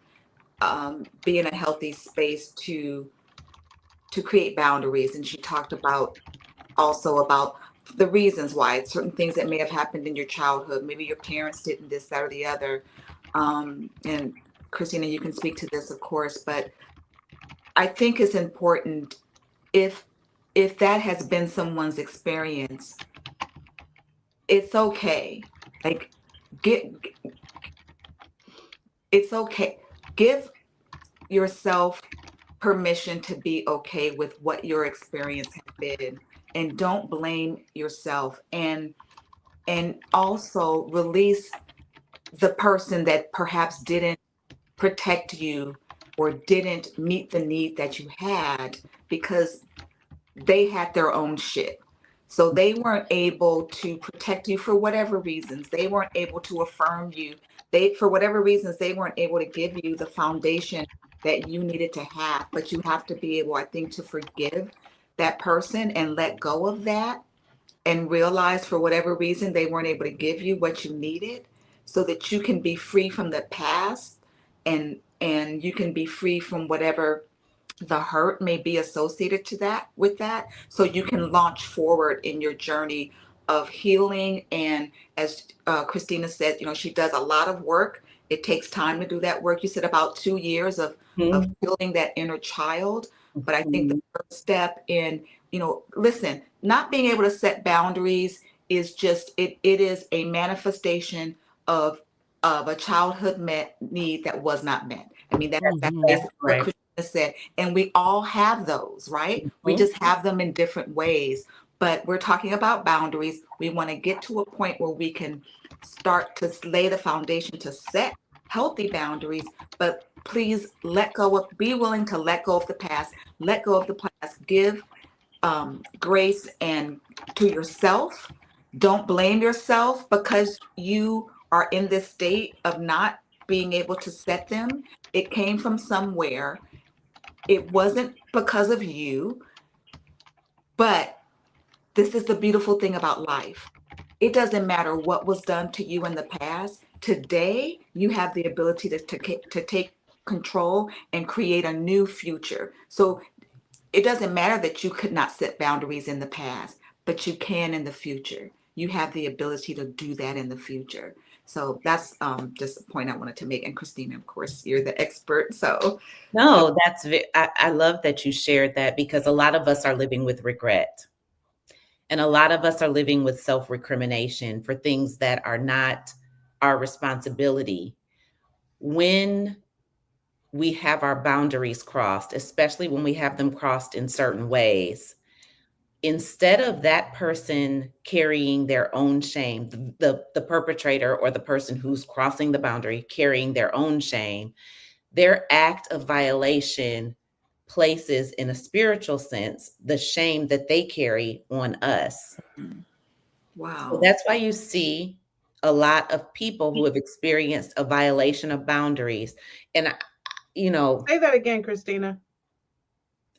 B: be in a healthy space to create boundaries. And she talked about also about the reasons why certain things that may have happened in your childhood, maybe your parents didn't this, that, or the other. And Christina, you can speak to this, of course, but I think it's important if that has been someone's experience, it's okay. Like get it's okay. Give yourself permission to be okay with what your experience has been and don't blame yourself. And and also release the person that perhaps didn't protect you or didn't meet the need that you had because they had their own shit. So they weren't able to protect you for whatever reasons. They weren't able to affirm you. They, for whatever reasons, they weren't able to give you the foundation that you needed to have. But you have to be able, I think, to forgive that person and let go of that and realize for whatever reason they weren't able to give you what you needed so that you can be free from the past and you can be free from whatever the hurt may be associated to that with that so you can launch forward in your journey of healing. And as Christina said, she does a lot of work. It takes time to do that work. You said about 2 years of
C: Mhm.
B: healing that inner child. But I think the
C: Mhm.
B: first step in, listen, not being able to set boundaries is just it is a manifestation of a childhood need that was not met. I mean, that's
A: Mhm.
C: That's
B: basically what
C: right.
B: said, and we all have those, right? We
C: Mhm.
B: just have them in different ways. But we're talking about boundaries. We want to get to a point where we can start to lay the foundation to set healthy boundaries. But please be willing to let go of the past, let go of the past, give grace and to yourself. Don't blame yourself because you are in this state of not being able to set them. It came from somewhere. It wasn't because of you, but this is the beautiful thing about life. It doesn't matter what was done to you in the past. Today, you have the ability to take control and create a new future. So it doesn't matter that you could not set boundaries in the past, but you can in the future. You have the ability to do that in the future. So that's just a point I wanted to make. And Christina, of course, you're the expert. So
C: No, I love that you shared that because a lot of us are living with regret. And a lot of us are living with self recrimination for things that are not our responsibility. When we have our boundaries crossed, especially when we have them crossed in certain ways, instead of that person carrying their own shame, the perpetrator or the person who's crossing the boundary carrying their own shame, their act of violation places, in a spiritual sense, the shame that they carry on us. So
B: wow.
C: that's why you see a lot of people who have experienced a violation of boundaries. And, you know,
A: Say that again, Christina.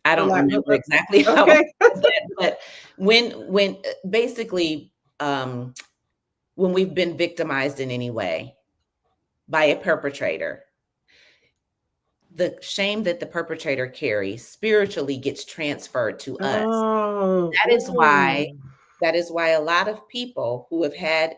C: I
A: A
C: don't
A: lot.
C: remember exactly how I
A: Okay.
C: said that, but when basically, when we've been victimized in any way by a perpetrator, the shame that the perpetrator carries spiritually gets transferred to us.
A: Oh,
C: That is why
A: ooh.
C: that is why a lot of people who have had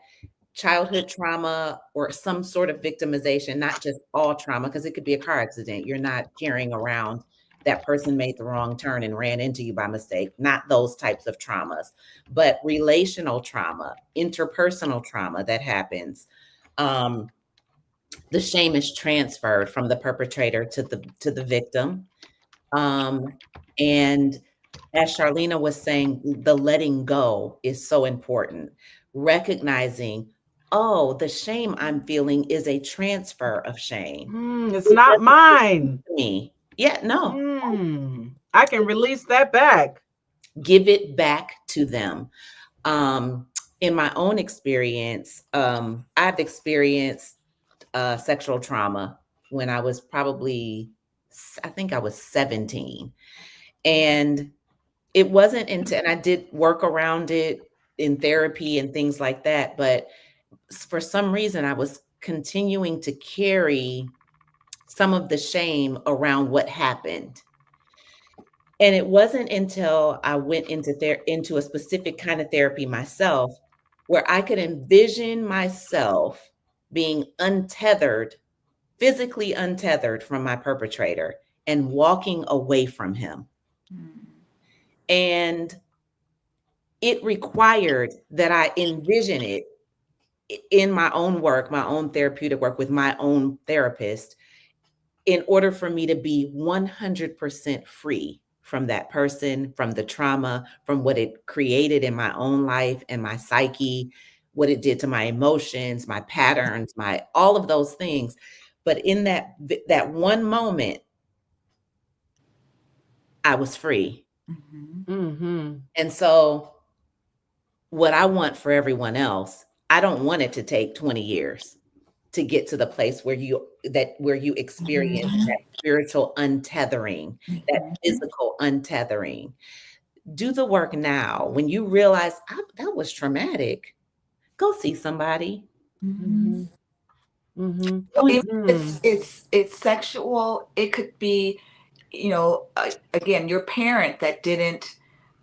C: childhood trauma or some sort of victimization, not just all trauma, because it could be a car accident. You're not carrying around that person made the wrong turn and ran into you by mistake, not those types of traumas, but relational trauma, interpersonal trauma that happens. Um, the shame is transferred from the perpetrator to the victim. Um, and as Charlena was saying, the letting go is so important. Recognizing, oh, the shame I'm feeling is a transfer of shame.
A: It's
C: It
A: not
C: doesn't belong
A: mine.
C: to me. Yeah, no.
A: I can release that back.
C: Give it back to them. Um, in my own experience, I've experienced sexual trauma when I was probably, I think I was 17. And it wasn't until, and I did work around it in therapy and things like that, but for some reason I was continuing to carry some of the shame around what happened. And it wasn't until I went into a specific kind of therapy myself where I could envision myself being untethered, physically untethered from my perpetrator and walking away from him.
B: Mm,
C: And it required that I envision it in my own work, my own therapeutic work with my own therapist, in order for me to be 100% free from that person, from the trauma, from what it created in my own life and my psyche. what it did to my emotions, my patterns, my all of those things. But in that one moment, I was free.
B: Mhm.
A: Mm-hmm.
C: And so what I want for everyone else, I don't want it to take 20 years to get to the place where you experience
B: Mhm.
C: that spiritual untethering, that
B: Mhm.
C: physical untethering. Do the work now. When you realize that was traumatic, go see somebody.
B: Mhm.
A: Mm-hmm. Mm-hmm.
B: So if
A: Mm.
B: it's sexual, it could be, again, your parent that didn't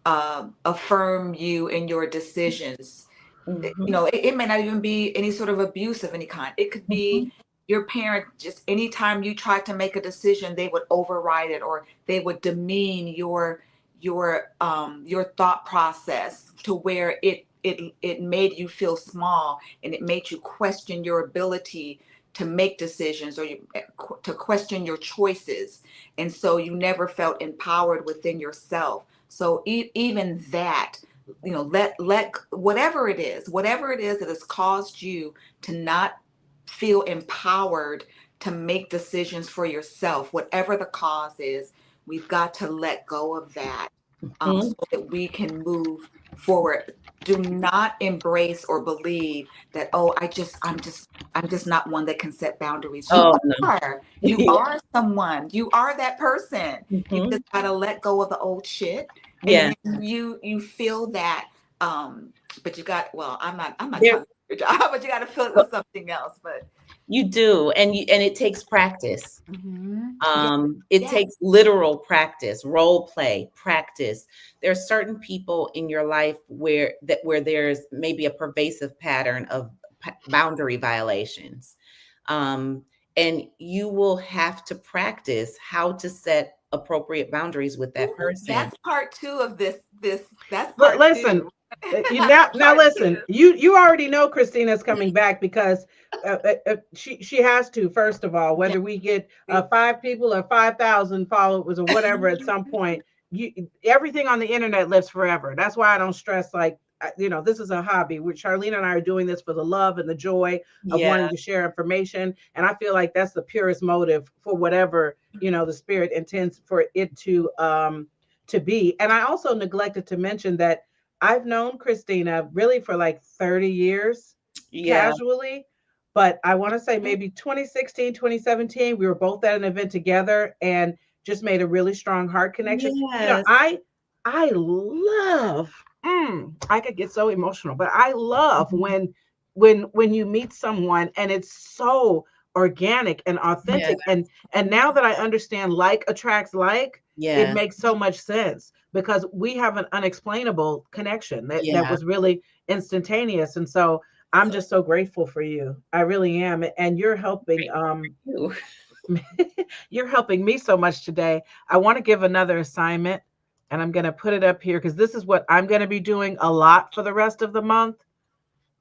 B: affirm you in your decisions.
C: Mhm,
B: It may not even be any sort of abuse of any kind. It could be
C: mhm.
B: your parent, just anytime you tried to make a decision, they would override it, or they would demean your thought process to where it made you feel small, and it made you question your ability to make decisions, or to question your choices. And so you never felt empowered within yourself. So even that, let whatever it is that has caused you to not feel empowered to make decisions for yourself, whatever the cause is, we've got to let go of that, so
C: Mhm.
B: that we can move forward. Do not embrace or believe that, oh, I'm just not one that can set boundaries. You
C: Oh, no.
B: are. You
C: Yeah.
B: are someone. You are that person. You just
C: Mhm.
B: gotta let go of the old shit, and
C: Yeah.
B: then you feel that. But you got, well, I'm not
C: There
B: trying to do your job, but you got to fill it with something else. But
C: you do, and it takes practice.
B: yeah,
C: It
B: yeah.
C: takes literal practice, role play, practice. There are certain people in your life where there's maybe a pervasive pattern of boundary violations. Um, and you will have to practice how to set appropriate boundaries with that
B: Ooh,
C: person.
B: that's part two of this. That's
A: But
B: part
A: listen,
B: two.
A: you now
B: Part
A: listen.
B: two.
A: You already know Christina's coming back because she has to, first of all,
B: Yeah.
A: whether we get 5 people or 5,000 followers or whatever at some point. You Everything on the internet lives forever. That's why I don't stress, like, this is a hobby. Charlene and I are doing this for the love and the joy of
C: Yeah.
A: wanting to share information, and I feel like that's the purest motive for whatever the spirit intends for it to be. And I also neglected to mention that I've known Christina really for like 30 years
C: Yeah.
A: casually, but I want to say maybe 2016, 2017, we were both at an event together and just made a really strong heart connection.
C: Yes.
A: I love I could get so emotional, but I love
C: Mhm.
A: when you meet someone and it's so organic and
C: Yeah.
A: authentic, and now that I understand like attracts like, it
C: Yeah.
A: makes so much sense because we have an unexplainable connection that
C: Yeah.
A: was really instantaneous. And so I'm
C: So
A: just so grateful for you. I really am. And you're helping
C: grateful for you.
A: you're helping me so much today. I want to give another assignment, and I'm going to put it up here because this is what I'm going to be doing a lot for the rest of the month.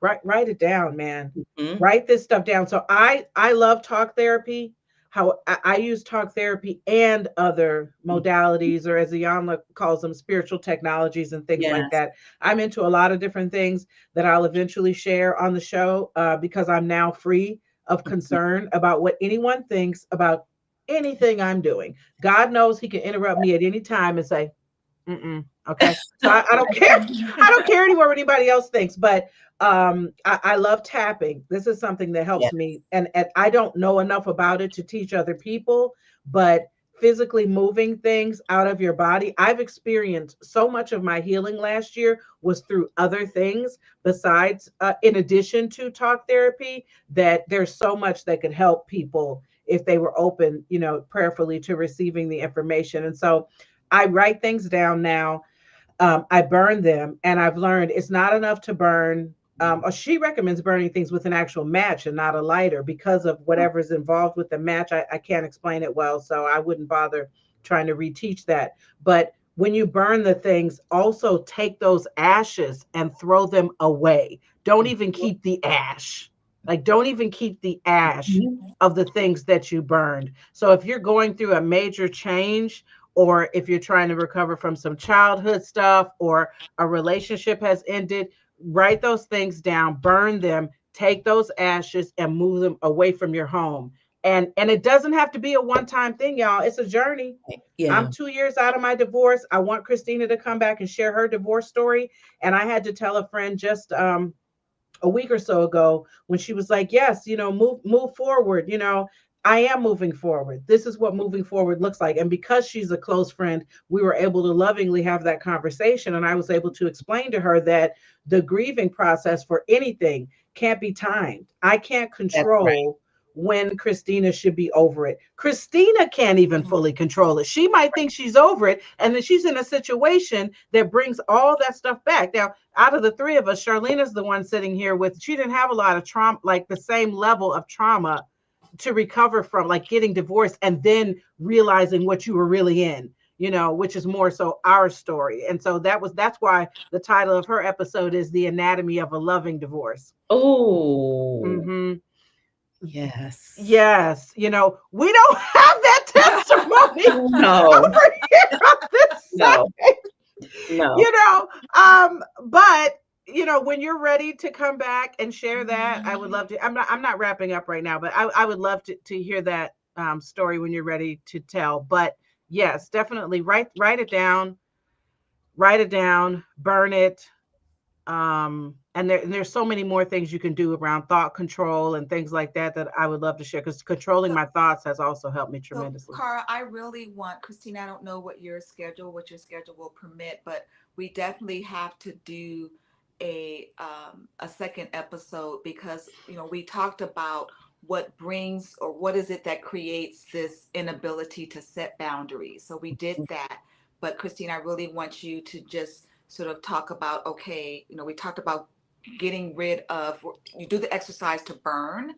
A: Write it down, man.
C: Mhm.
A: Write this stuff down. So I love talk therapy. How I use talk therapy and other modalities, or as Iyanla calls them, spiritual technologies and things like
C: Yes.
A: that. I'm into a lot of different things that I'll eventually share on the show, because I'm now free of
C: Mhm.
A: concern about what anyone thinks about anything I'm doing. God knows He can interrupt me at any time and say, mm-mm. Okay. So I don't care. I don't care anymore what anybody else thinks, but I love tapping. This is something that
C: Yeah.
A: helps me. And I don't know enough about it to teach other people, but physically moving things out of your body. I've experienced so much of my healing last year was through other things besides, in addition to talk therapy, that there's so much that could help people if they were open, prayerfully to receiving the information. And so I write things down now. I burn them, and I've learned it's not enough to burn. Or she recommends burning things with an actual match and not a lighter because of whatever's involved with the match. I can't explain it well, so I wouldn't bother trying to reteach that. But when you burn the things, also take those ashes and throw them away. Don't even keep the ash. Like, don't even keep the ash
C: Mhm.
A: of the things that you burned. So if you're going through a major change, or if you're trying to recover from some childhood stuff, or a relationship has ended, write those things down, burn them, take those ashes and move them away from your home. And it doesn't have to be a one-time thing, y'all. It's a journey. I'm
C: Yeah.
A: 2 years out of my divorce. I want Christina to come back and share her divorce story. And I had to tell a friend just a week or so ago when she was like, yes, move forward. I am moving forward. This is what moving forward looks like. And because she's a close friend, we were able to lovingly have that conversation. And I was able to explain to her that the grieving process for anything can't be timed. I can't
C: That's right.
A: control when Christina should be over it. Christina can't even fully control it. She might think she's over it, and then she's in a situation that brings all that stuff back. Now, out of the three of us, Charlene is the one sitting here with, she didn't have a lot of trauma, like the same level of trauma to recover from, like getting divorced and then realizing what you were really in, which is more so our story. And so that's why the title of her episode is The Anatomy of a Loving Divorce.
C: Oh,
A: Mm-hmm.
C: yes.
A: Yes. We don't have that testimony
C: No,
A: over here on this
C: no,
A: side.
C: no.
A: But when you're ready to come back and share that, I would love to. I'm not wrapping up right now, but I would love to hear that story when you're ready to tell. But yes, definitely write it down, burn it. And there's so many more things you can do around thought control and things like that I would love to share, because controlling my thoughts has also helped me
B: So,
A: tremendously.
B: Cara, I really want Christina. I don't know what your schedule will permit, but we definitely have to do a second episode because we talked about what brings or what is it that creates this inability to set boundaries. So we did that, but Christina, I really want you to just sort of talk about, okay, we talked about getting rid of. You do the exercise to burn,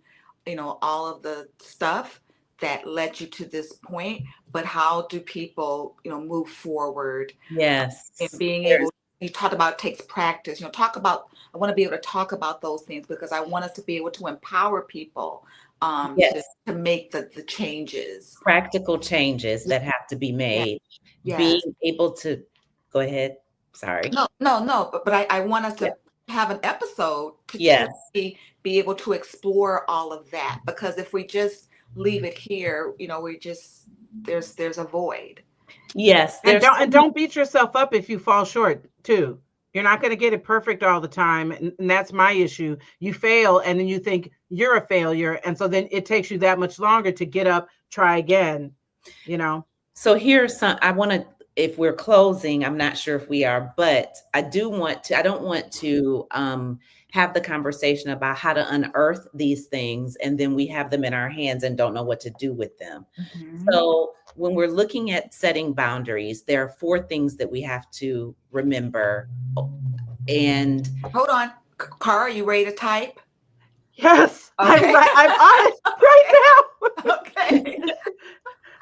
B: all of the stuff that led you to this point, but how do people move forward in
C: Yes.
B: being
C: There's
B: able, you talked about it takes practice, talk about, I want to be able to talk about those things because I want us to be able to empower people to
C: yes,
B: make the changes.
C: practical changes
B: Yeah,
C: that have to be
B: yeah,
C: made. Being
B: yes.
C: able to go ahead. Sorry.
B: No, but I want us
C: Yeah.
B: to have an episode to
C: Yes.
B: truly be able to explore all of that. Because if we just leave it here, we just, there's a void.
C: Yes.
A: And
C: There's
A: don't
C: so
A: and
C: many,
A: don't beat yourself up if you fall short too. You're not going to get it perfect all the time, and that's my issue. You fail and then you think you're a failure, and so then it takes you that much longer to get up, try again, you know.
C: so here's some I want to, if we're closing, I'm not sure if we are, but I don't want to have the conversation about how to unearth these things and then we have them in our hands and don't know what to do with them.
B: Mhm.
C: So when we're looking at setting boundaries, there are 4 things that we have to remember. And
B: Hold on. Cara, are you ready to type?
A: Yes, I'm
B: Okay.
A: right. I'm on it right now.
B: Okay.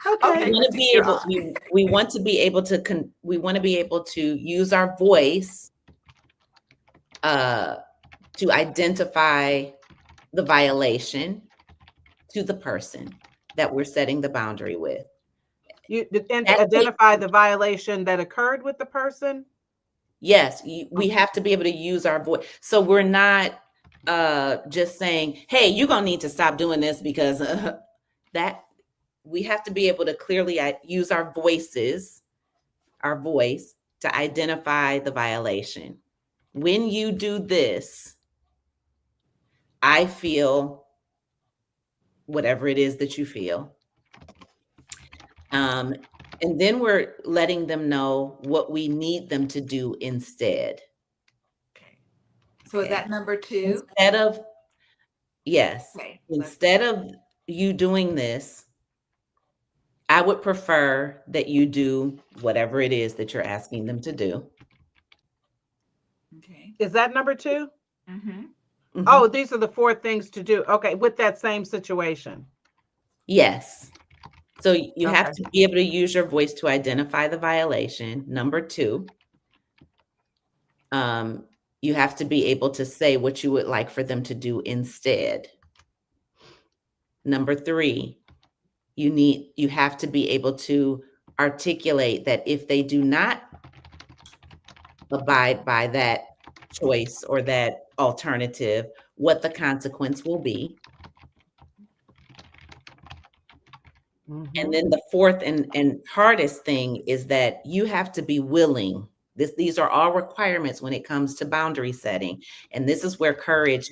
A: Okay.
C: we want to
B: Christina,
C: be
B: you're
C: able
B: on.
C: we want to be able to we want to be able to use our voice to identify the violation to the person that we're setting the boundary with.
A: And to
C: That takes,
A: identify the violation that occurred with the person.
C: yes, we have to be able to use our voice. So we're not just saying, hey, you're going to need to stop doing this because that we have to be able to clearly use our voice to identify the violation. When you do this, I feel whatever it is that you feel. And then we're letting them know what we need them to do instead.
B: Okay. So is
C: Okay.
B: that number 2?
C: Instead of, yes,
B: Okay.
C: instead of you doing this, I would prefer that you do whatever it is that you're asking them to do.
B: Okay.
A: Is that number 2?
B: Mm-hmm.
C: Mhm.
A: Oh, these are the 4 things to do. Okay, with that same situation.
C: Yes. So you have
A: Okay.
C: to be able to use your voice to identify the violation. Number 2, you have to be able to say what you would like for them to do instead. Number 3, you have to be able to articulate that if they do not abide by that choice or that alternative, what the consequence will be. And then the fourth and hardest thing is that you have to be willing. These are all requirements when it comes to boundary setting. And this is where courage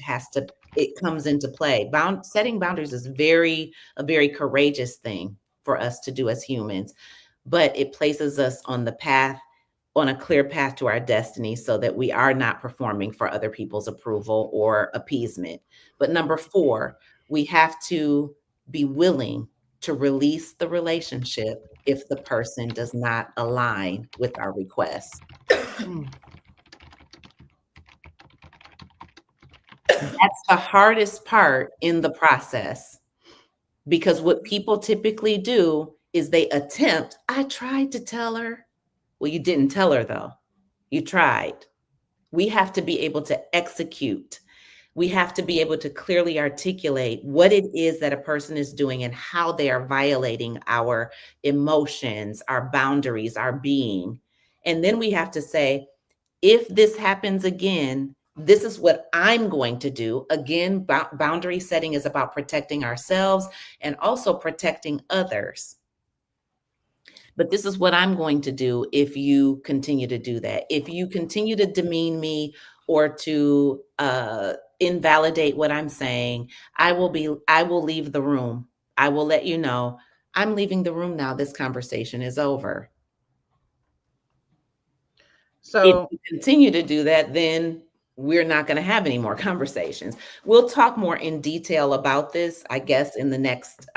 C: it comes into play. Setting boundaries is a very courageous thing for us to do as humans, but it places us on on a clear path to our destiny so that we are not performing for other people's approval or appeasement. But number four, we have to be willing to release the relationship if the person does not align with our requests. That's the hardest part in the process, because what people typically do is I tried to tell her. Well, you didn't tell her though. You tried. We have to be able to execute. We have to be able to clearly articulate what it is that a person is doing and how they are violating our emotions, our boundaries, our being. And then we have to say, if this happens again, this is what I'm going to do. Again, boundary setting is about protecting ourselves and also protecting others. But this is what I'm going to do if you continue to do that. If you continue to demean me or to invalidate what I'm saying, I will leave the room. I will let you know I'm leaving the room now. This conversation is over. If
A: So
C: you continue to do that, then we're not going to have any more conversations. We'll talk more in detail about this, I guess, in the next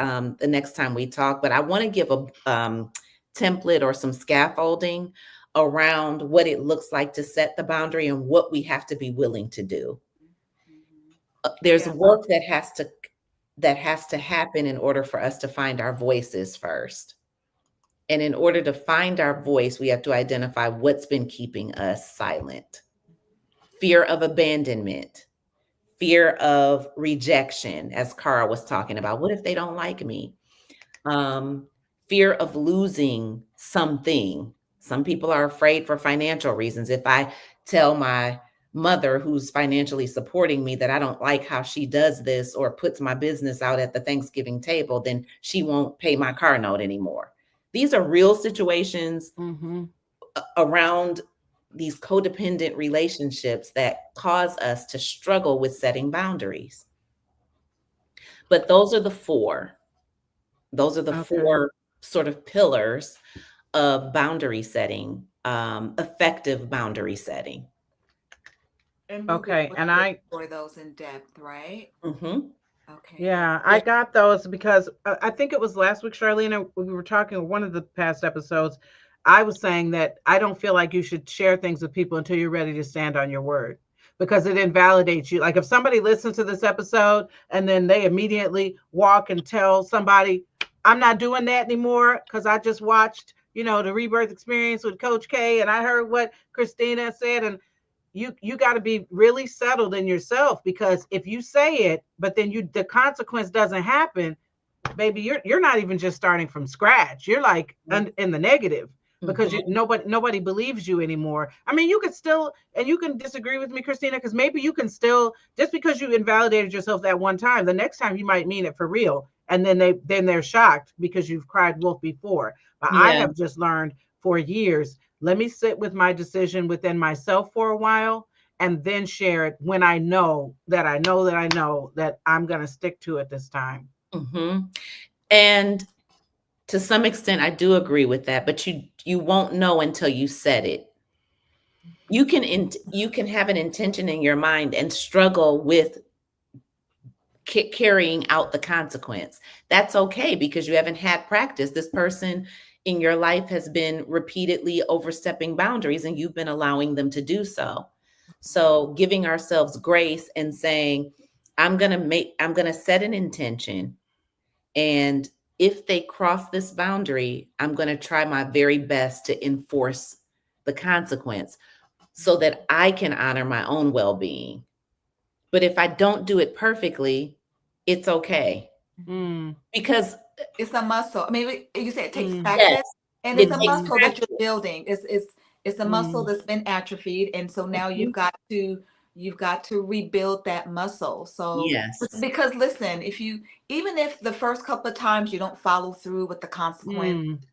C: time we talk. But I want to give a template or some scaffolding around what it looks like to set the boundary and what we have to be willing to do. There's work that has to happen in order for us to find our voices first. And in order to find our voice, we have to identify what's been keeping us silent. Fear of abandonment, fear of rejection, as Cara was talking about. What if they don't like me? Fear of losing something. Some people are afraid for financial reasons. If I tell my mother who's financially supporting me that I don't like how she does this or puts my business out at the Thanksgiving table, then she won't pay my car note anymore. These are real situations around these codependent relationships that cause us to struggle with setting boundaries. But those are the four. Those are the four sort of pillars of boundary setting, effective boundary setting.
B: And
A: and I
B: explore those in depth, right?
C: Mm-hmm.
B: Okay.
A: Yeah, I got those because I think it was last week, Charlene, we were talking one of the past episodes. I was saying that I don't feel like you should share things with people until you're ready to stand on your word, because it invalidates you. Like if somebody listens to this episode and then they immediately walk and tell somebody, I'm not doing that anymore because I just watched, the Rebirth experience with Coach K and I heard what Christina said, and you got to be really settled in yourself, because if you say it but then the consequence doesn't happen, baby, you're not even just starting from scratch, you're like in the negative, because nobody believes you anymore. I mean, you could still, and you can disagree with me, Christina, because maybe you can still, just because you invalidated yourself that one time, the next time you might mean it for real, and then they're shocked because you've cried wolf before. But I have just learned for years, let me sit with my decision within myself for a while and then share it when I know that I'm going to stick to it this time.
C: And to some extent, I do agree with that, but you won't know until you said it. You can have an intention in your mind and struggle with carrying out the consequence. That's okay, because you haven't had practice. This person in your life has been repeatedly overstepping boundaries and you've been allowing them to do so. So giving ourselves grace and saying, I'm going to set an intention, and if they cross this boundary, I'm going to try my very best to enforce the consequence so that I can honor my own well-being. But if I don't do it perfectly, it's okay. Because
B: it's a muscle. I mean, you said it takes practice, and it's a muscle that you're building. It's a muscle that's been atrophied, and so now you've got to rebuild that muscle. So
C: Yes.
B: because listen, if you even if the first couple of times you don't follow through with the consequence,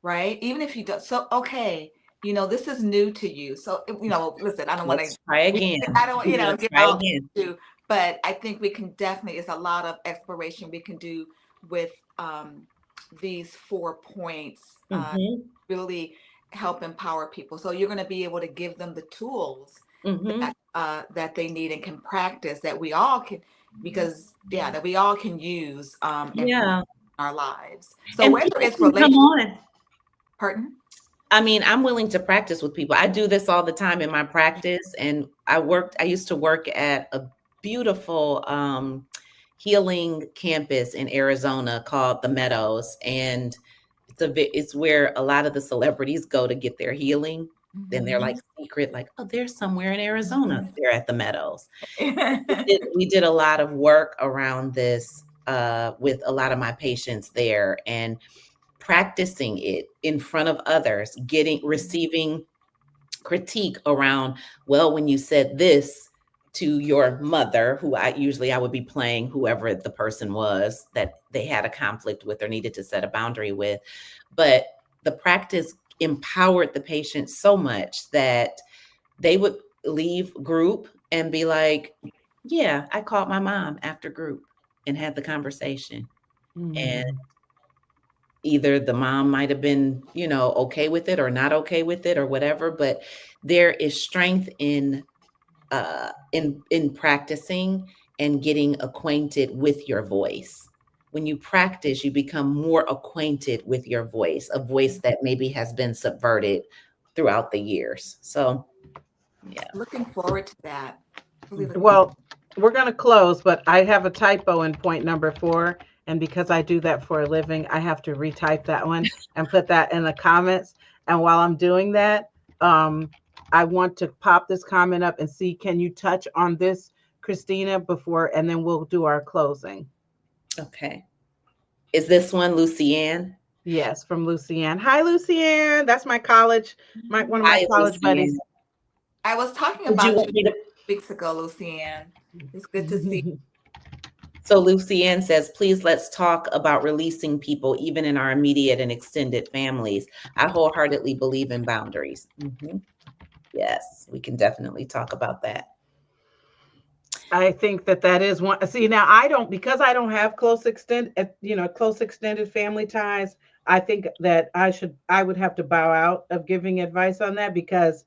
B: right? Even if you don't, so okay, this is new to you. So listen, I don't want
C: Let's
B: to.
C: try again.
B: I don't,
C: Let's
B: get
C: try
B: all
C: again.
B: into, but I think we can definitely. It's a lot of exploration we can do with these 4 points.
C: Mm-hmm.
B: Really help empower people. So you're going to be able to give them the tools
C: Mm-hmm.
B: that they need and can practice that we all can, because that we all can use in our lives. So
C: And
B: whether
C: people
B: it's
C: can come
B: relationship,
C: on.
B: pardon?
C: I mean, I'm willing to practice with people. I do this all the time in my practice. And I used to work at a beautiful healing campus in Arizona called the Meadows. And it's where a lot of the celebrities go to get their healing. Then they're like secret, like, oh, they're somewhere in Arizona. They're at the Meadows. We did a lot of work around this with a lot of my patients there, and practicing it in front of others, receiving critique around, well, when you said this to your mother, who I would be playing whoever the person was that they had a conflict with or needed to set a boundary with. But the practice empowered the patient so much that they would leave group and be like, yeah, I called my mom after group and had the conversation. And either the mom might have been, okay with it or not okay with it or whatever, but there is strength in practicing and getting acquainted with your voice. When you practice, you become more acquainted with your voice, a voice that maybe has been subverted throughout the years. So, yeah.
B: Looking forward to that.
A: Well, we're going to close, but I have a typo in point number 4. And because I do that for a living, I have to retype that one and put that in the comments. And while I'm doing that, I want to pop this comment up and see, can you touch on this, Christina, before, and then we'll do our closing.
C: Okay. Is this one Lucianne?
A: Yes, from Lucianne. Hi, Lucianne. That's my college, one of my college
C: Lucianne.
A: buddies.
B: I was talking about you weeks ago, Lucianne. It's good to see.
C: So Lucianne says, please let's talk about releasing people, even in our immediate and extended families. I wholeheartedly believe in boundaries. Mm-hmm. Yes, we can definitely talk about that.
A: I think that is one. See, now because I don't have close extended family ties. I think that I would have to bow out of giving advice on that, because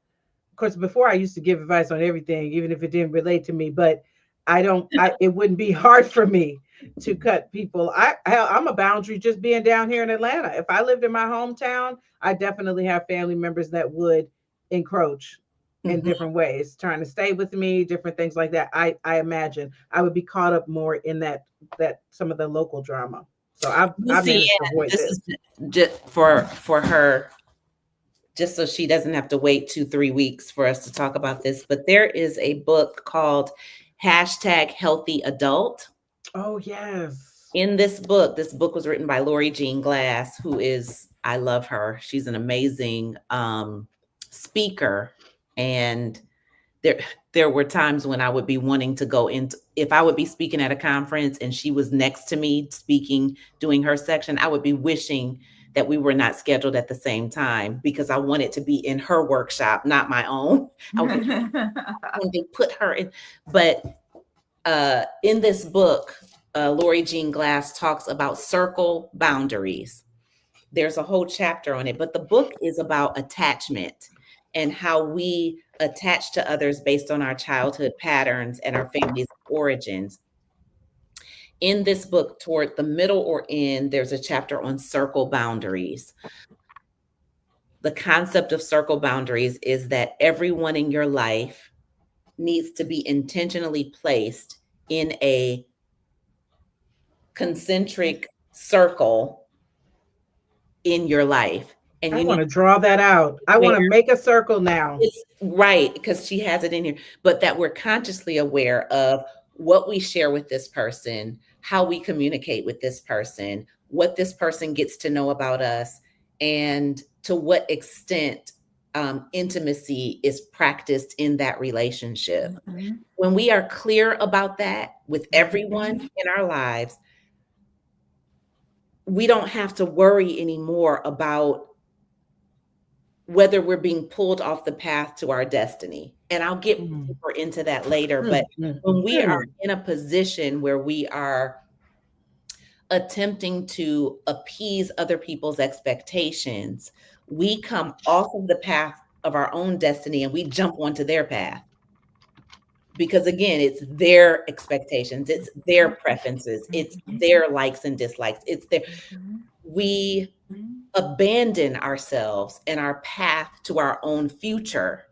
A: of course, before I used to give advice on everything, even if it didn't relate to me, but it wouldn't be hard for me to cut people. I'm a boundary just being down here in Atlanta. If I lived in my hometown, I definitely have family members that would encroach in different ways, trying to stay with me, different things like that. I imagine I would be caught up more in that some of the local drama. So I managed to avoid this.
C: Is just for her, just so she doesn't have to wait 2-3 weeks for us to talk about this. But there is a book called #Healthy Adult.
A: Oh, yes.
C: In this book was written by Lori Jean Glass, I love her. She's an amazing speaker. And there were times when I would be wanting to go into, if I would be speaking at a conference and she was next to me speaking, doing her section, I would be wishing that we were not scheduled at the same time, because I wanted to be in her workshop, not my own. When they put her in. But in this book, Lori Jean Glass talks about circle boundaries. There's a whole chapter on it, but the book is about attachment and how we attach to others based on our childhood patterns and our family's origins. In this book, toward the middle or end, there's a chapter on circle boundaries. The concept of circle boundaries is that everyone in your life needs to be intentionally placed in a concentric circle in your life. And
A: I want to draw that out. I want to make a circle now.
C: Right, because she has it in here. But that we're consciously aware of what we share with this person, how we communicate with this person, what this person gets to know about us, and to what extent intimacy is practiced in that relationship.
B: Mhm.
C: When we are clear about that with everyone
B: Mhm.
C: in our lives, we don't have to worry anymore about whether we're being pulled off the path to our destiny. And I'll get
A: Mm,
C: deeper into that later. But
A: mm,
C: when we are
A: mm.
C: in a position where we are attempting to appease other people's expectations, we come off of the path of our own destiny and we jump onto their path. Because again, it's their expectations, it's their preferences, it's
B: Mhm.
C: their likes and dislikes, it's their,
B: Mhm.
C: we
B: Mhm.
C: abandon ourselves and our path to our own future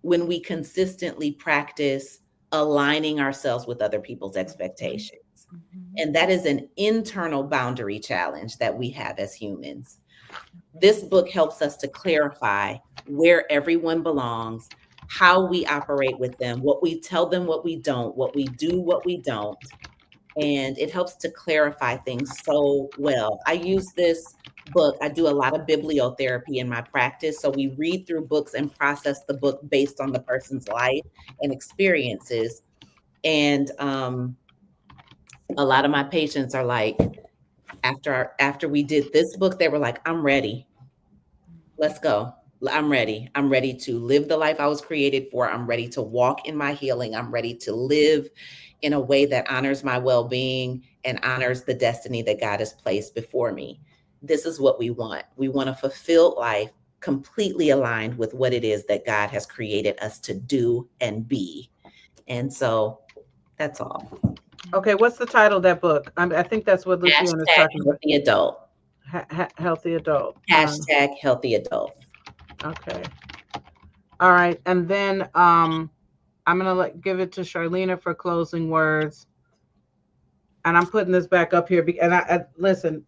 C: when we consistently practice aligning ourselves with other people's expectations.
B: Mhm.
C: And that is an internal boundary challenge that we have as humans. This book helps us to clarify where everyone belongs, how we operate with them, what we tell them, what we don't, what we do, what we don't. And it helps to clarify things so well. I use this book, I do a lot of bibliotherapy in my practice. So we read through books and process the book based on the person's life and experiences. And a lot of my patients are like, after we did this book, they were like, I'm ready. Let's go. I'm ready. I'm ready to live the life I was created for. I'm ready to walk in my healing. I'm ready to live in a way that honors my well being and honors the destiny that God has placed before me. This is what we want. We want a fulfilled life completely aligned with what it is that God has created us to do and be. And so that's all.
A: Okay, what's the title of that book? I think that's what Lucian is
C: Hashtag
A: talking about.
C: healthy adult.
A: Healthy adult.
C: Hashtag healthy adult.
A: Okay. All right. And then I'm gonna give it to Charlena for closing words. And I'm putting this back up here. And I listen,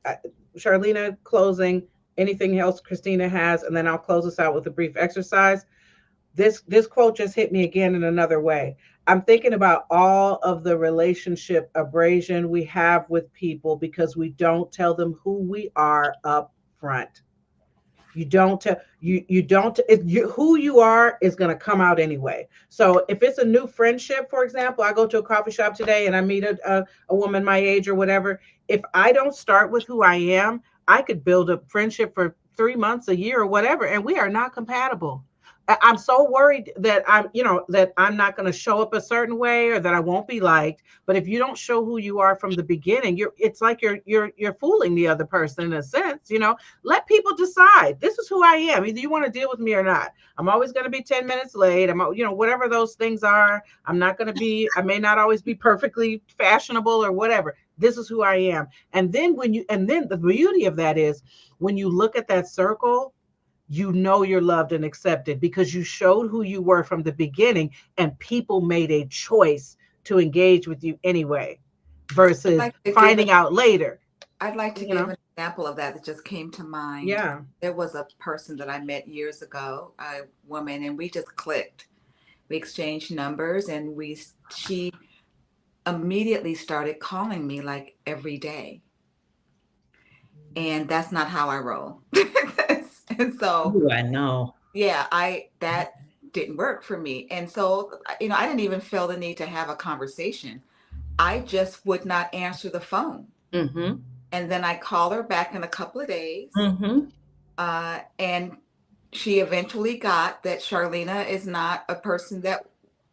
A: I, Charlena closing. Anything else Christina has, and then I'll close us out with a brief exercise. This quote just hit me again in another way. I'm thinking about all of the relationship abrasion we have with people because we don't tell them who we are up front. You don't tell you don't who you are is going to come out anyway. So if it's a new friendship, for example, I go to a coffee shop today and I meet a woman my age or whatever. If I don't start with who I am, I could build a friendship for 3 months, a year, or whatever, and we are not compatible. I'm so worried that that I'm not going to show up a certain way or that I won't be liked. But if you don't show who you are from the beginning, it's like you're fooling the other person in a sense. Let people decide. This is who I am. Either you want to deal with me or not. I'm always going to be 10 minutes late. Whatever those things are. I'm not going to be. I may not always be perfectly fashionable or whatever. This is who I am. And then the beauty of that is when you look at that circle, you're loved and accepted because you showed who you were from the beginning and people made a choice to engage with you anyway
B: I'd
A: versus
B: like to give
A: finding out later,
B: I'd like to
A: you
B: give
A: know?
B: an example of that just came to mind.
A: Yeah.
B: There was a person that I met years ago, a woman, and we just clicked. We exchanged numbers, and she immediately started calling me like every day, and that's not how I roll. And so,
C: Ooh, I know.
B: yeah, I that didn't work for me, and so I didn't even feel the need to have a conversation. I just would not answer the phone.
C: Mm-hmm.
B: And then I call her back in a couple of days.
C: Mm-hmm.
B: And she eventually got that Charlena is not a person that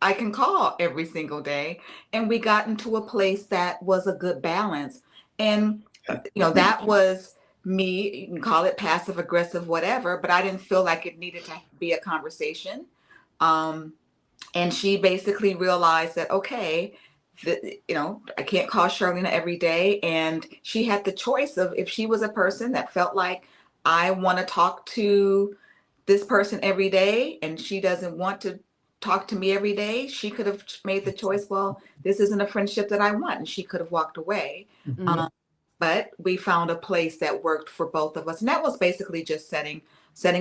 B: I can call every single day. And we got into a place that was a good balance. And, that was me, you can call it passive aggressive, whatever, but I didn't feel like it needed to be a conversation. Um, and she basically realized that, okay, I can't call Charlena every day. And she had the choice of if she was a person that felt like I want to talk to this person every day and she doesn't want to talk to me every day, she could have made the choice, well, this isn't a friendship that I want. And she could have walked away.
A: Mm-hmm.
B: Um, but we found a place that worked for both of us. And that was basically just setting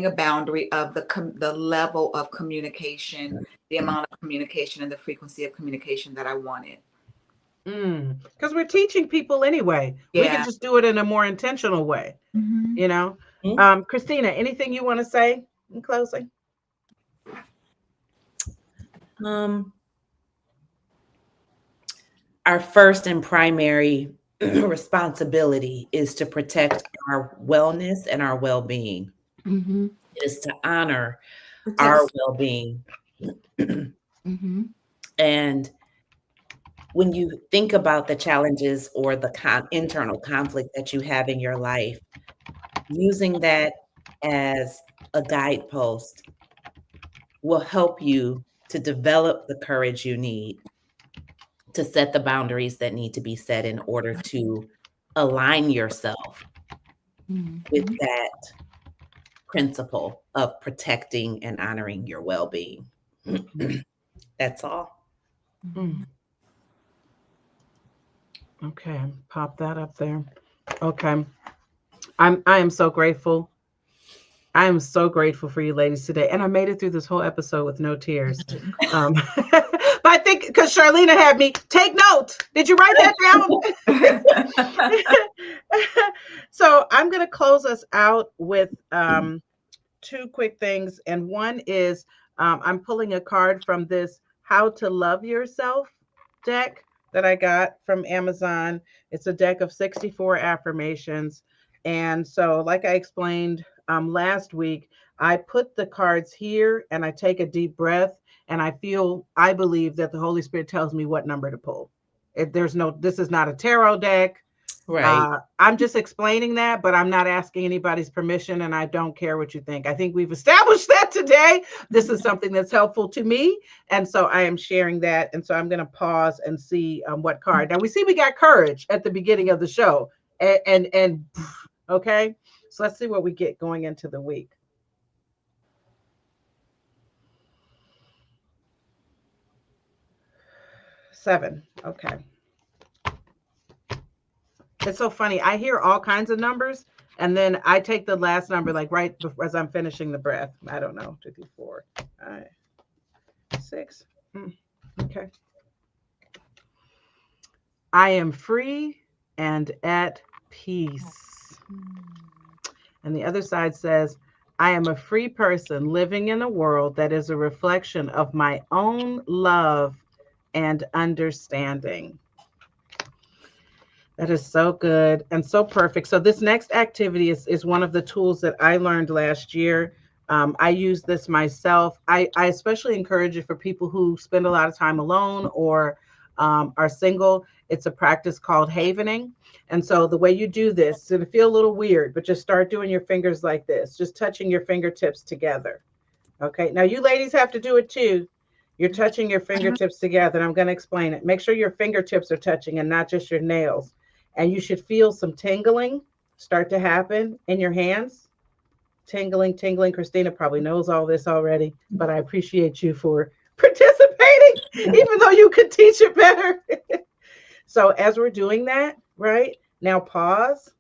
B: a boundary of the level of communication, the amount of communication and the frequency of communication that I wanted.
A: Because we're teaching people anyway. We could
B: Yeah.
A: just do it in a more intentional way,
B: Hmm.
A: you know.
C: Mm-hmm.
A: Christina, anything you want to say? in closing?
C: Um, our first and primary responsibility is to protect our wellness and our well-being.
B: Mm-hmm.
C: It is to honor our
B: Protect.
C: well-being.
B: Mm-hmm.
C: And when you think about the challenges or the internal conflict that you have in your life, using that as a guidepost will help you to develop the courage you need to set the boundaries that need to be set in order to align yourself with
B: Mm-hmm.
C: that principle of protecting and honoring your well-being. That's all.
A: Mm. Okay, pop that up there. Okay. I am so grateful. I am so grateful for you ladies today. And I made it through this whole episode with no tears. But I think because Charlena had me take notes. Did you write that down? So I'm going to close us out with two quick things. And one is I'm pulling a card from this How to Love Yourself deck that I got from Amazon. It's a deck of 64 affirmations. And so, like I explained last week, I put the cards here and I take a deep breath and I believe that the Holy Spirit tells me what number to pull. This is not a tarot deck.
C: Right.
A: I'm just explaining that, but I'm not asking anybody's permission, and I don't care what you think. I think we've established that today. This is something that's helpful to me, and so I am sharing that. And so I'm going to pause and see what card. Now we got courage at the beginning of the show, and okay. So let's see what we get going into the week. 7. Okay. It's so funny. I hear all kinds of numbers, and then I take the last number, like right before, as I'm finishing the breath. I don't know. 2, 3, 4, 5, 6. Okay. I am free and at peace. And the other side says, I am a free person living in a world that is a reflection of my own love and understanding. That is so good and so perfect. So this next activity is one of the tools that I learned last year. I use this myself. I especially encourage it for people who spend a lot of time alone or are single. It's a practice called havening. And so the way you do this, it's going to feel a little weird, but just start doing your fingers like this, just touching your fingertips together. Okay. Now you ladies have to do it too. You're touching your fingertips together, and I'm going to explain it. Make sure your fingertips are touching and not just your nails. And you should feel some tingling start to happen in your hands. Tingling, tingling. Christina probably knows all this already, but I appreciate you for participating, even though you could teach it better. So as we're doing that, right now, pause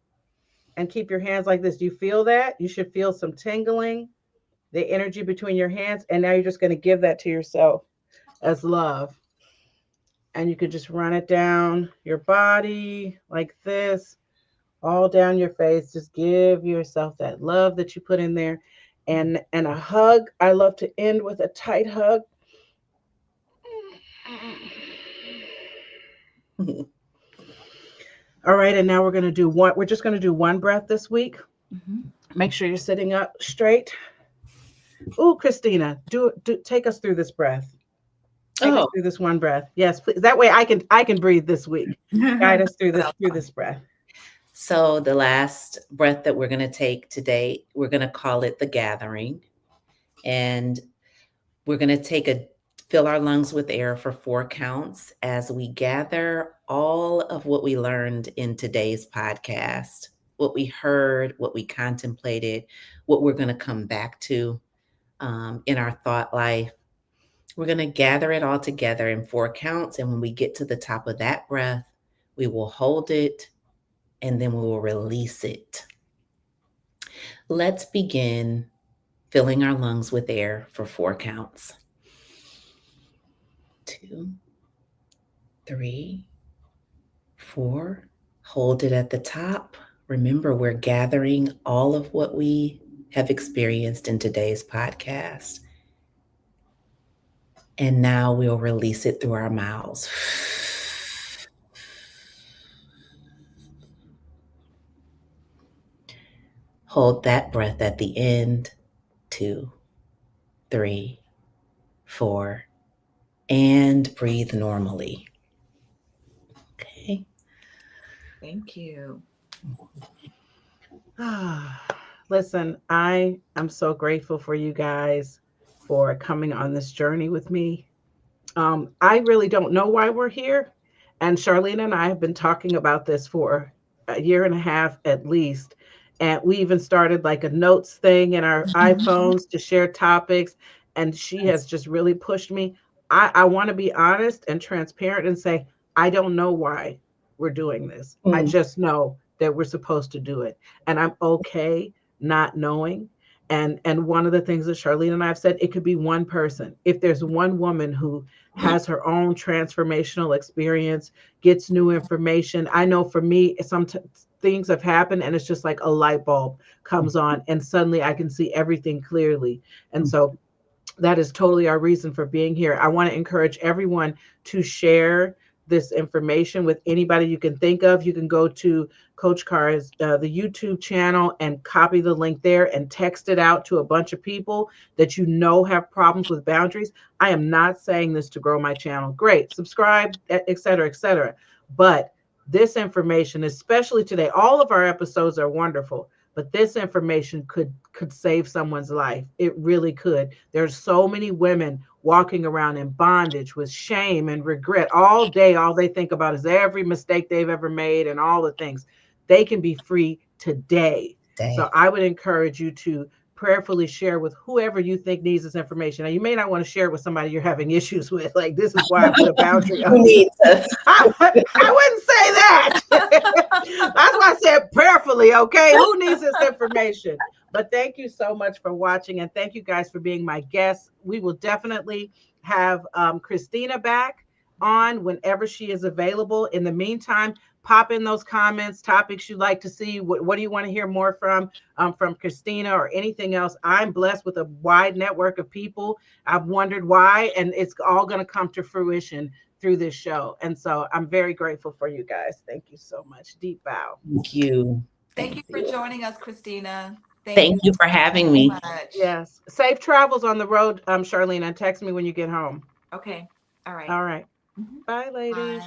A: and keep your hands like this. Do you feel that? You should feel some tingling, the energy between your hands. And now you're just going to give that to yourself as love. And you could just run it down your body like this, all down your face. Just give yourself that love that you put in there. And a hug. I love to end with a tight hug. All right, and now we're just going to do one breath this week. Mm-hmm. Make sure you're sitting up straight. Oh, Christina, take us through this breath. Take us through this one breath. Yes, please. That way I can breathe this week. Guide us through this breath.
C: So the last breath that we're going to take today, we're going to call it the gathering. And we're going to fill our lungs with air for 4 counts as we gather all of what we learned in today's podcast, what we heard, what we contemplated, what we're going to come back to in our thought life. We're going to gather it all together in 4 counts. And when we get to the top of that breath, we will hold it and then we will release it. Let's begin filling our lungs with air for 4 counts. 2, 3, 4. Hold it at the top. Remember, we're gathering all of what we have experienced in today's podcast. And now we'll release it through our mouths. Hold that breath at the end. 2, 3, 4, and breathe normally. Okay.
B: Thank you.
A: Listen, I am so grateful for you guys for coming on this journey with me. I really don't know why we're here. And Charlene and I have been talking about this for a year and a half at least. And we even started like a notes thing in our iPhones to share topics. And she has just really pushed me. I want to be honest and transparent and say, I don't know why we're doing this. I just know that we're supposed to do it. And I'm okay not knowing. And one of the things that Charlene and I have said, it could be one person. If there's one woman who has her own transformational experience, gets new information. I know for me, some things have happened and it's just like a light bulb comes on and suddenly I can see everything clearly. And so that is totally our reason for being here. I want to encourage everyone to share this information with anybody you can think of. You can go to Coach Carr's the YouTube channel and copy the link there and text it out to a bunch of people that you know have problems with boundaries. I am not saying this to grow my channel. Great, subscribe, et cetera, et cetera. But this information, especially today, all of our episodes are wonderful, but this information could save someone's life. It really could. There's so many women walking around in bondage with shame and regret all day. All they think about is every mistake they've ever made and all the things. They can be free today. So I would encourage you to prayerfully share with whoever you think needs this information. Now, you may not want to share it with somebody you're having issues with. Like, this is why I put a boundary on. I wouldn't say that. That's why I said prayerfully, okay? Who needs this information? But thank you so much for watching, and thank you guys for being my guests. We will definitely have Christina back on whenever she is available. In the meantime, pop in those comments, topics you'd like to see. What do you want to hear more from Christina or anything else? I'm blessed with a wide network of people. I've wondered why, and it's all going to come to fruition through this show. And so I'm very grateful for you guys. Thank you so much. Deep bow.
C: Thank you.
B: Thank you for joining us, Christina.
C: Thank you for having me.
B: Much.
A: Yes. Safe travels on the road, Charlene, and text me when you get home.
B: Okay. All right.
A: All right. Bye, ladies. Bye.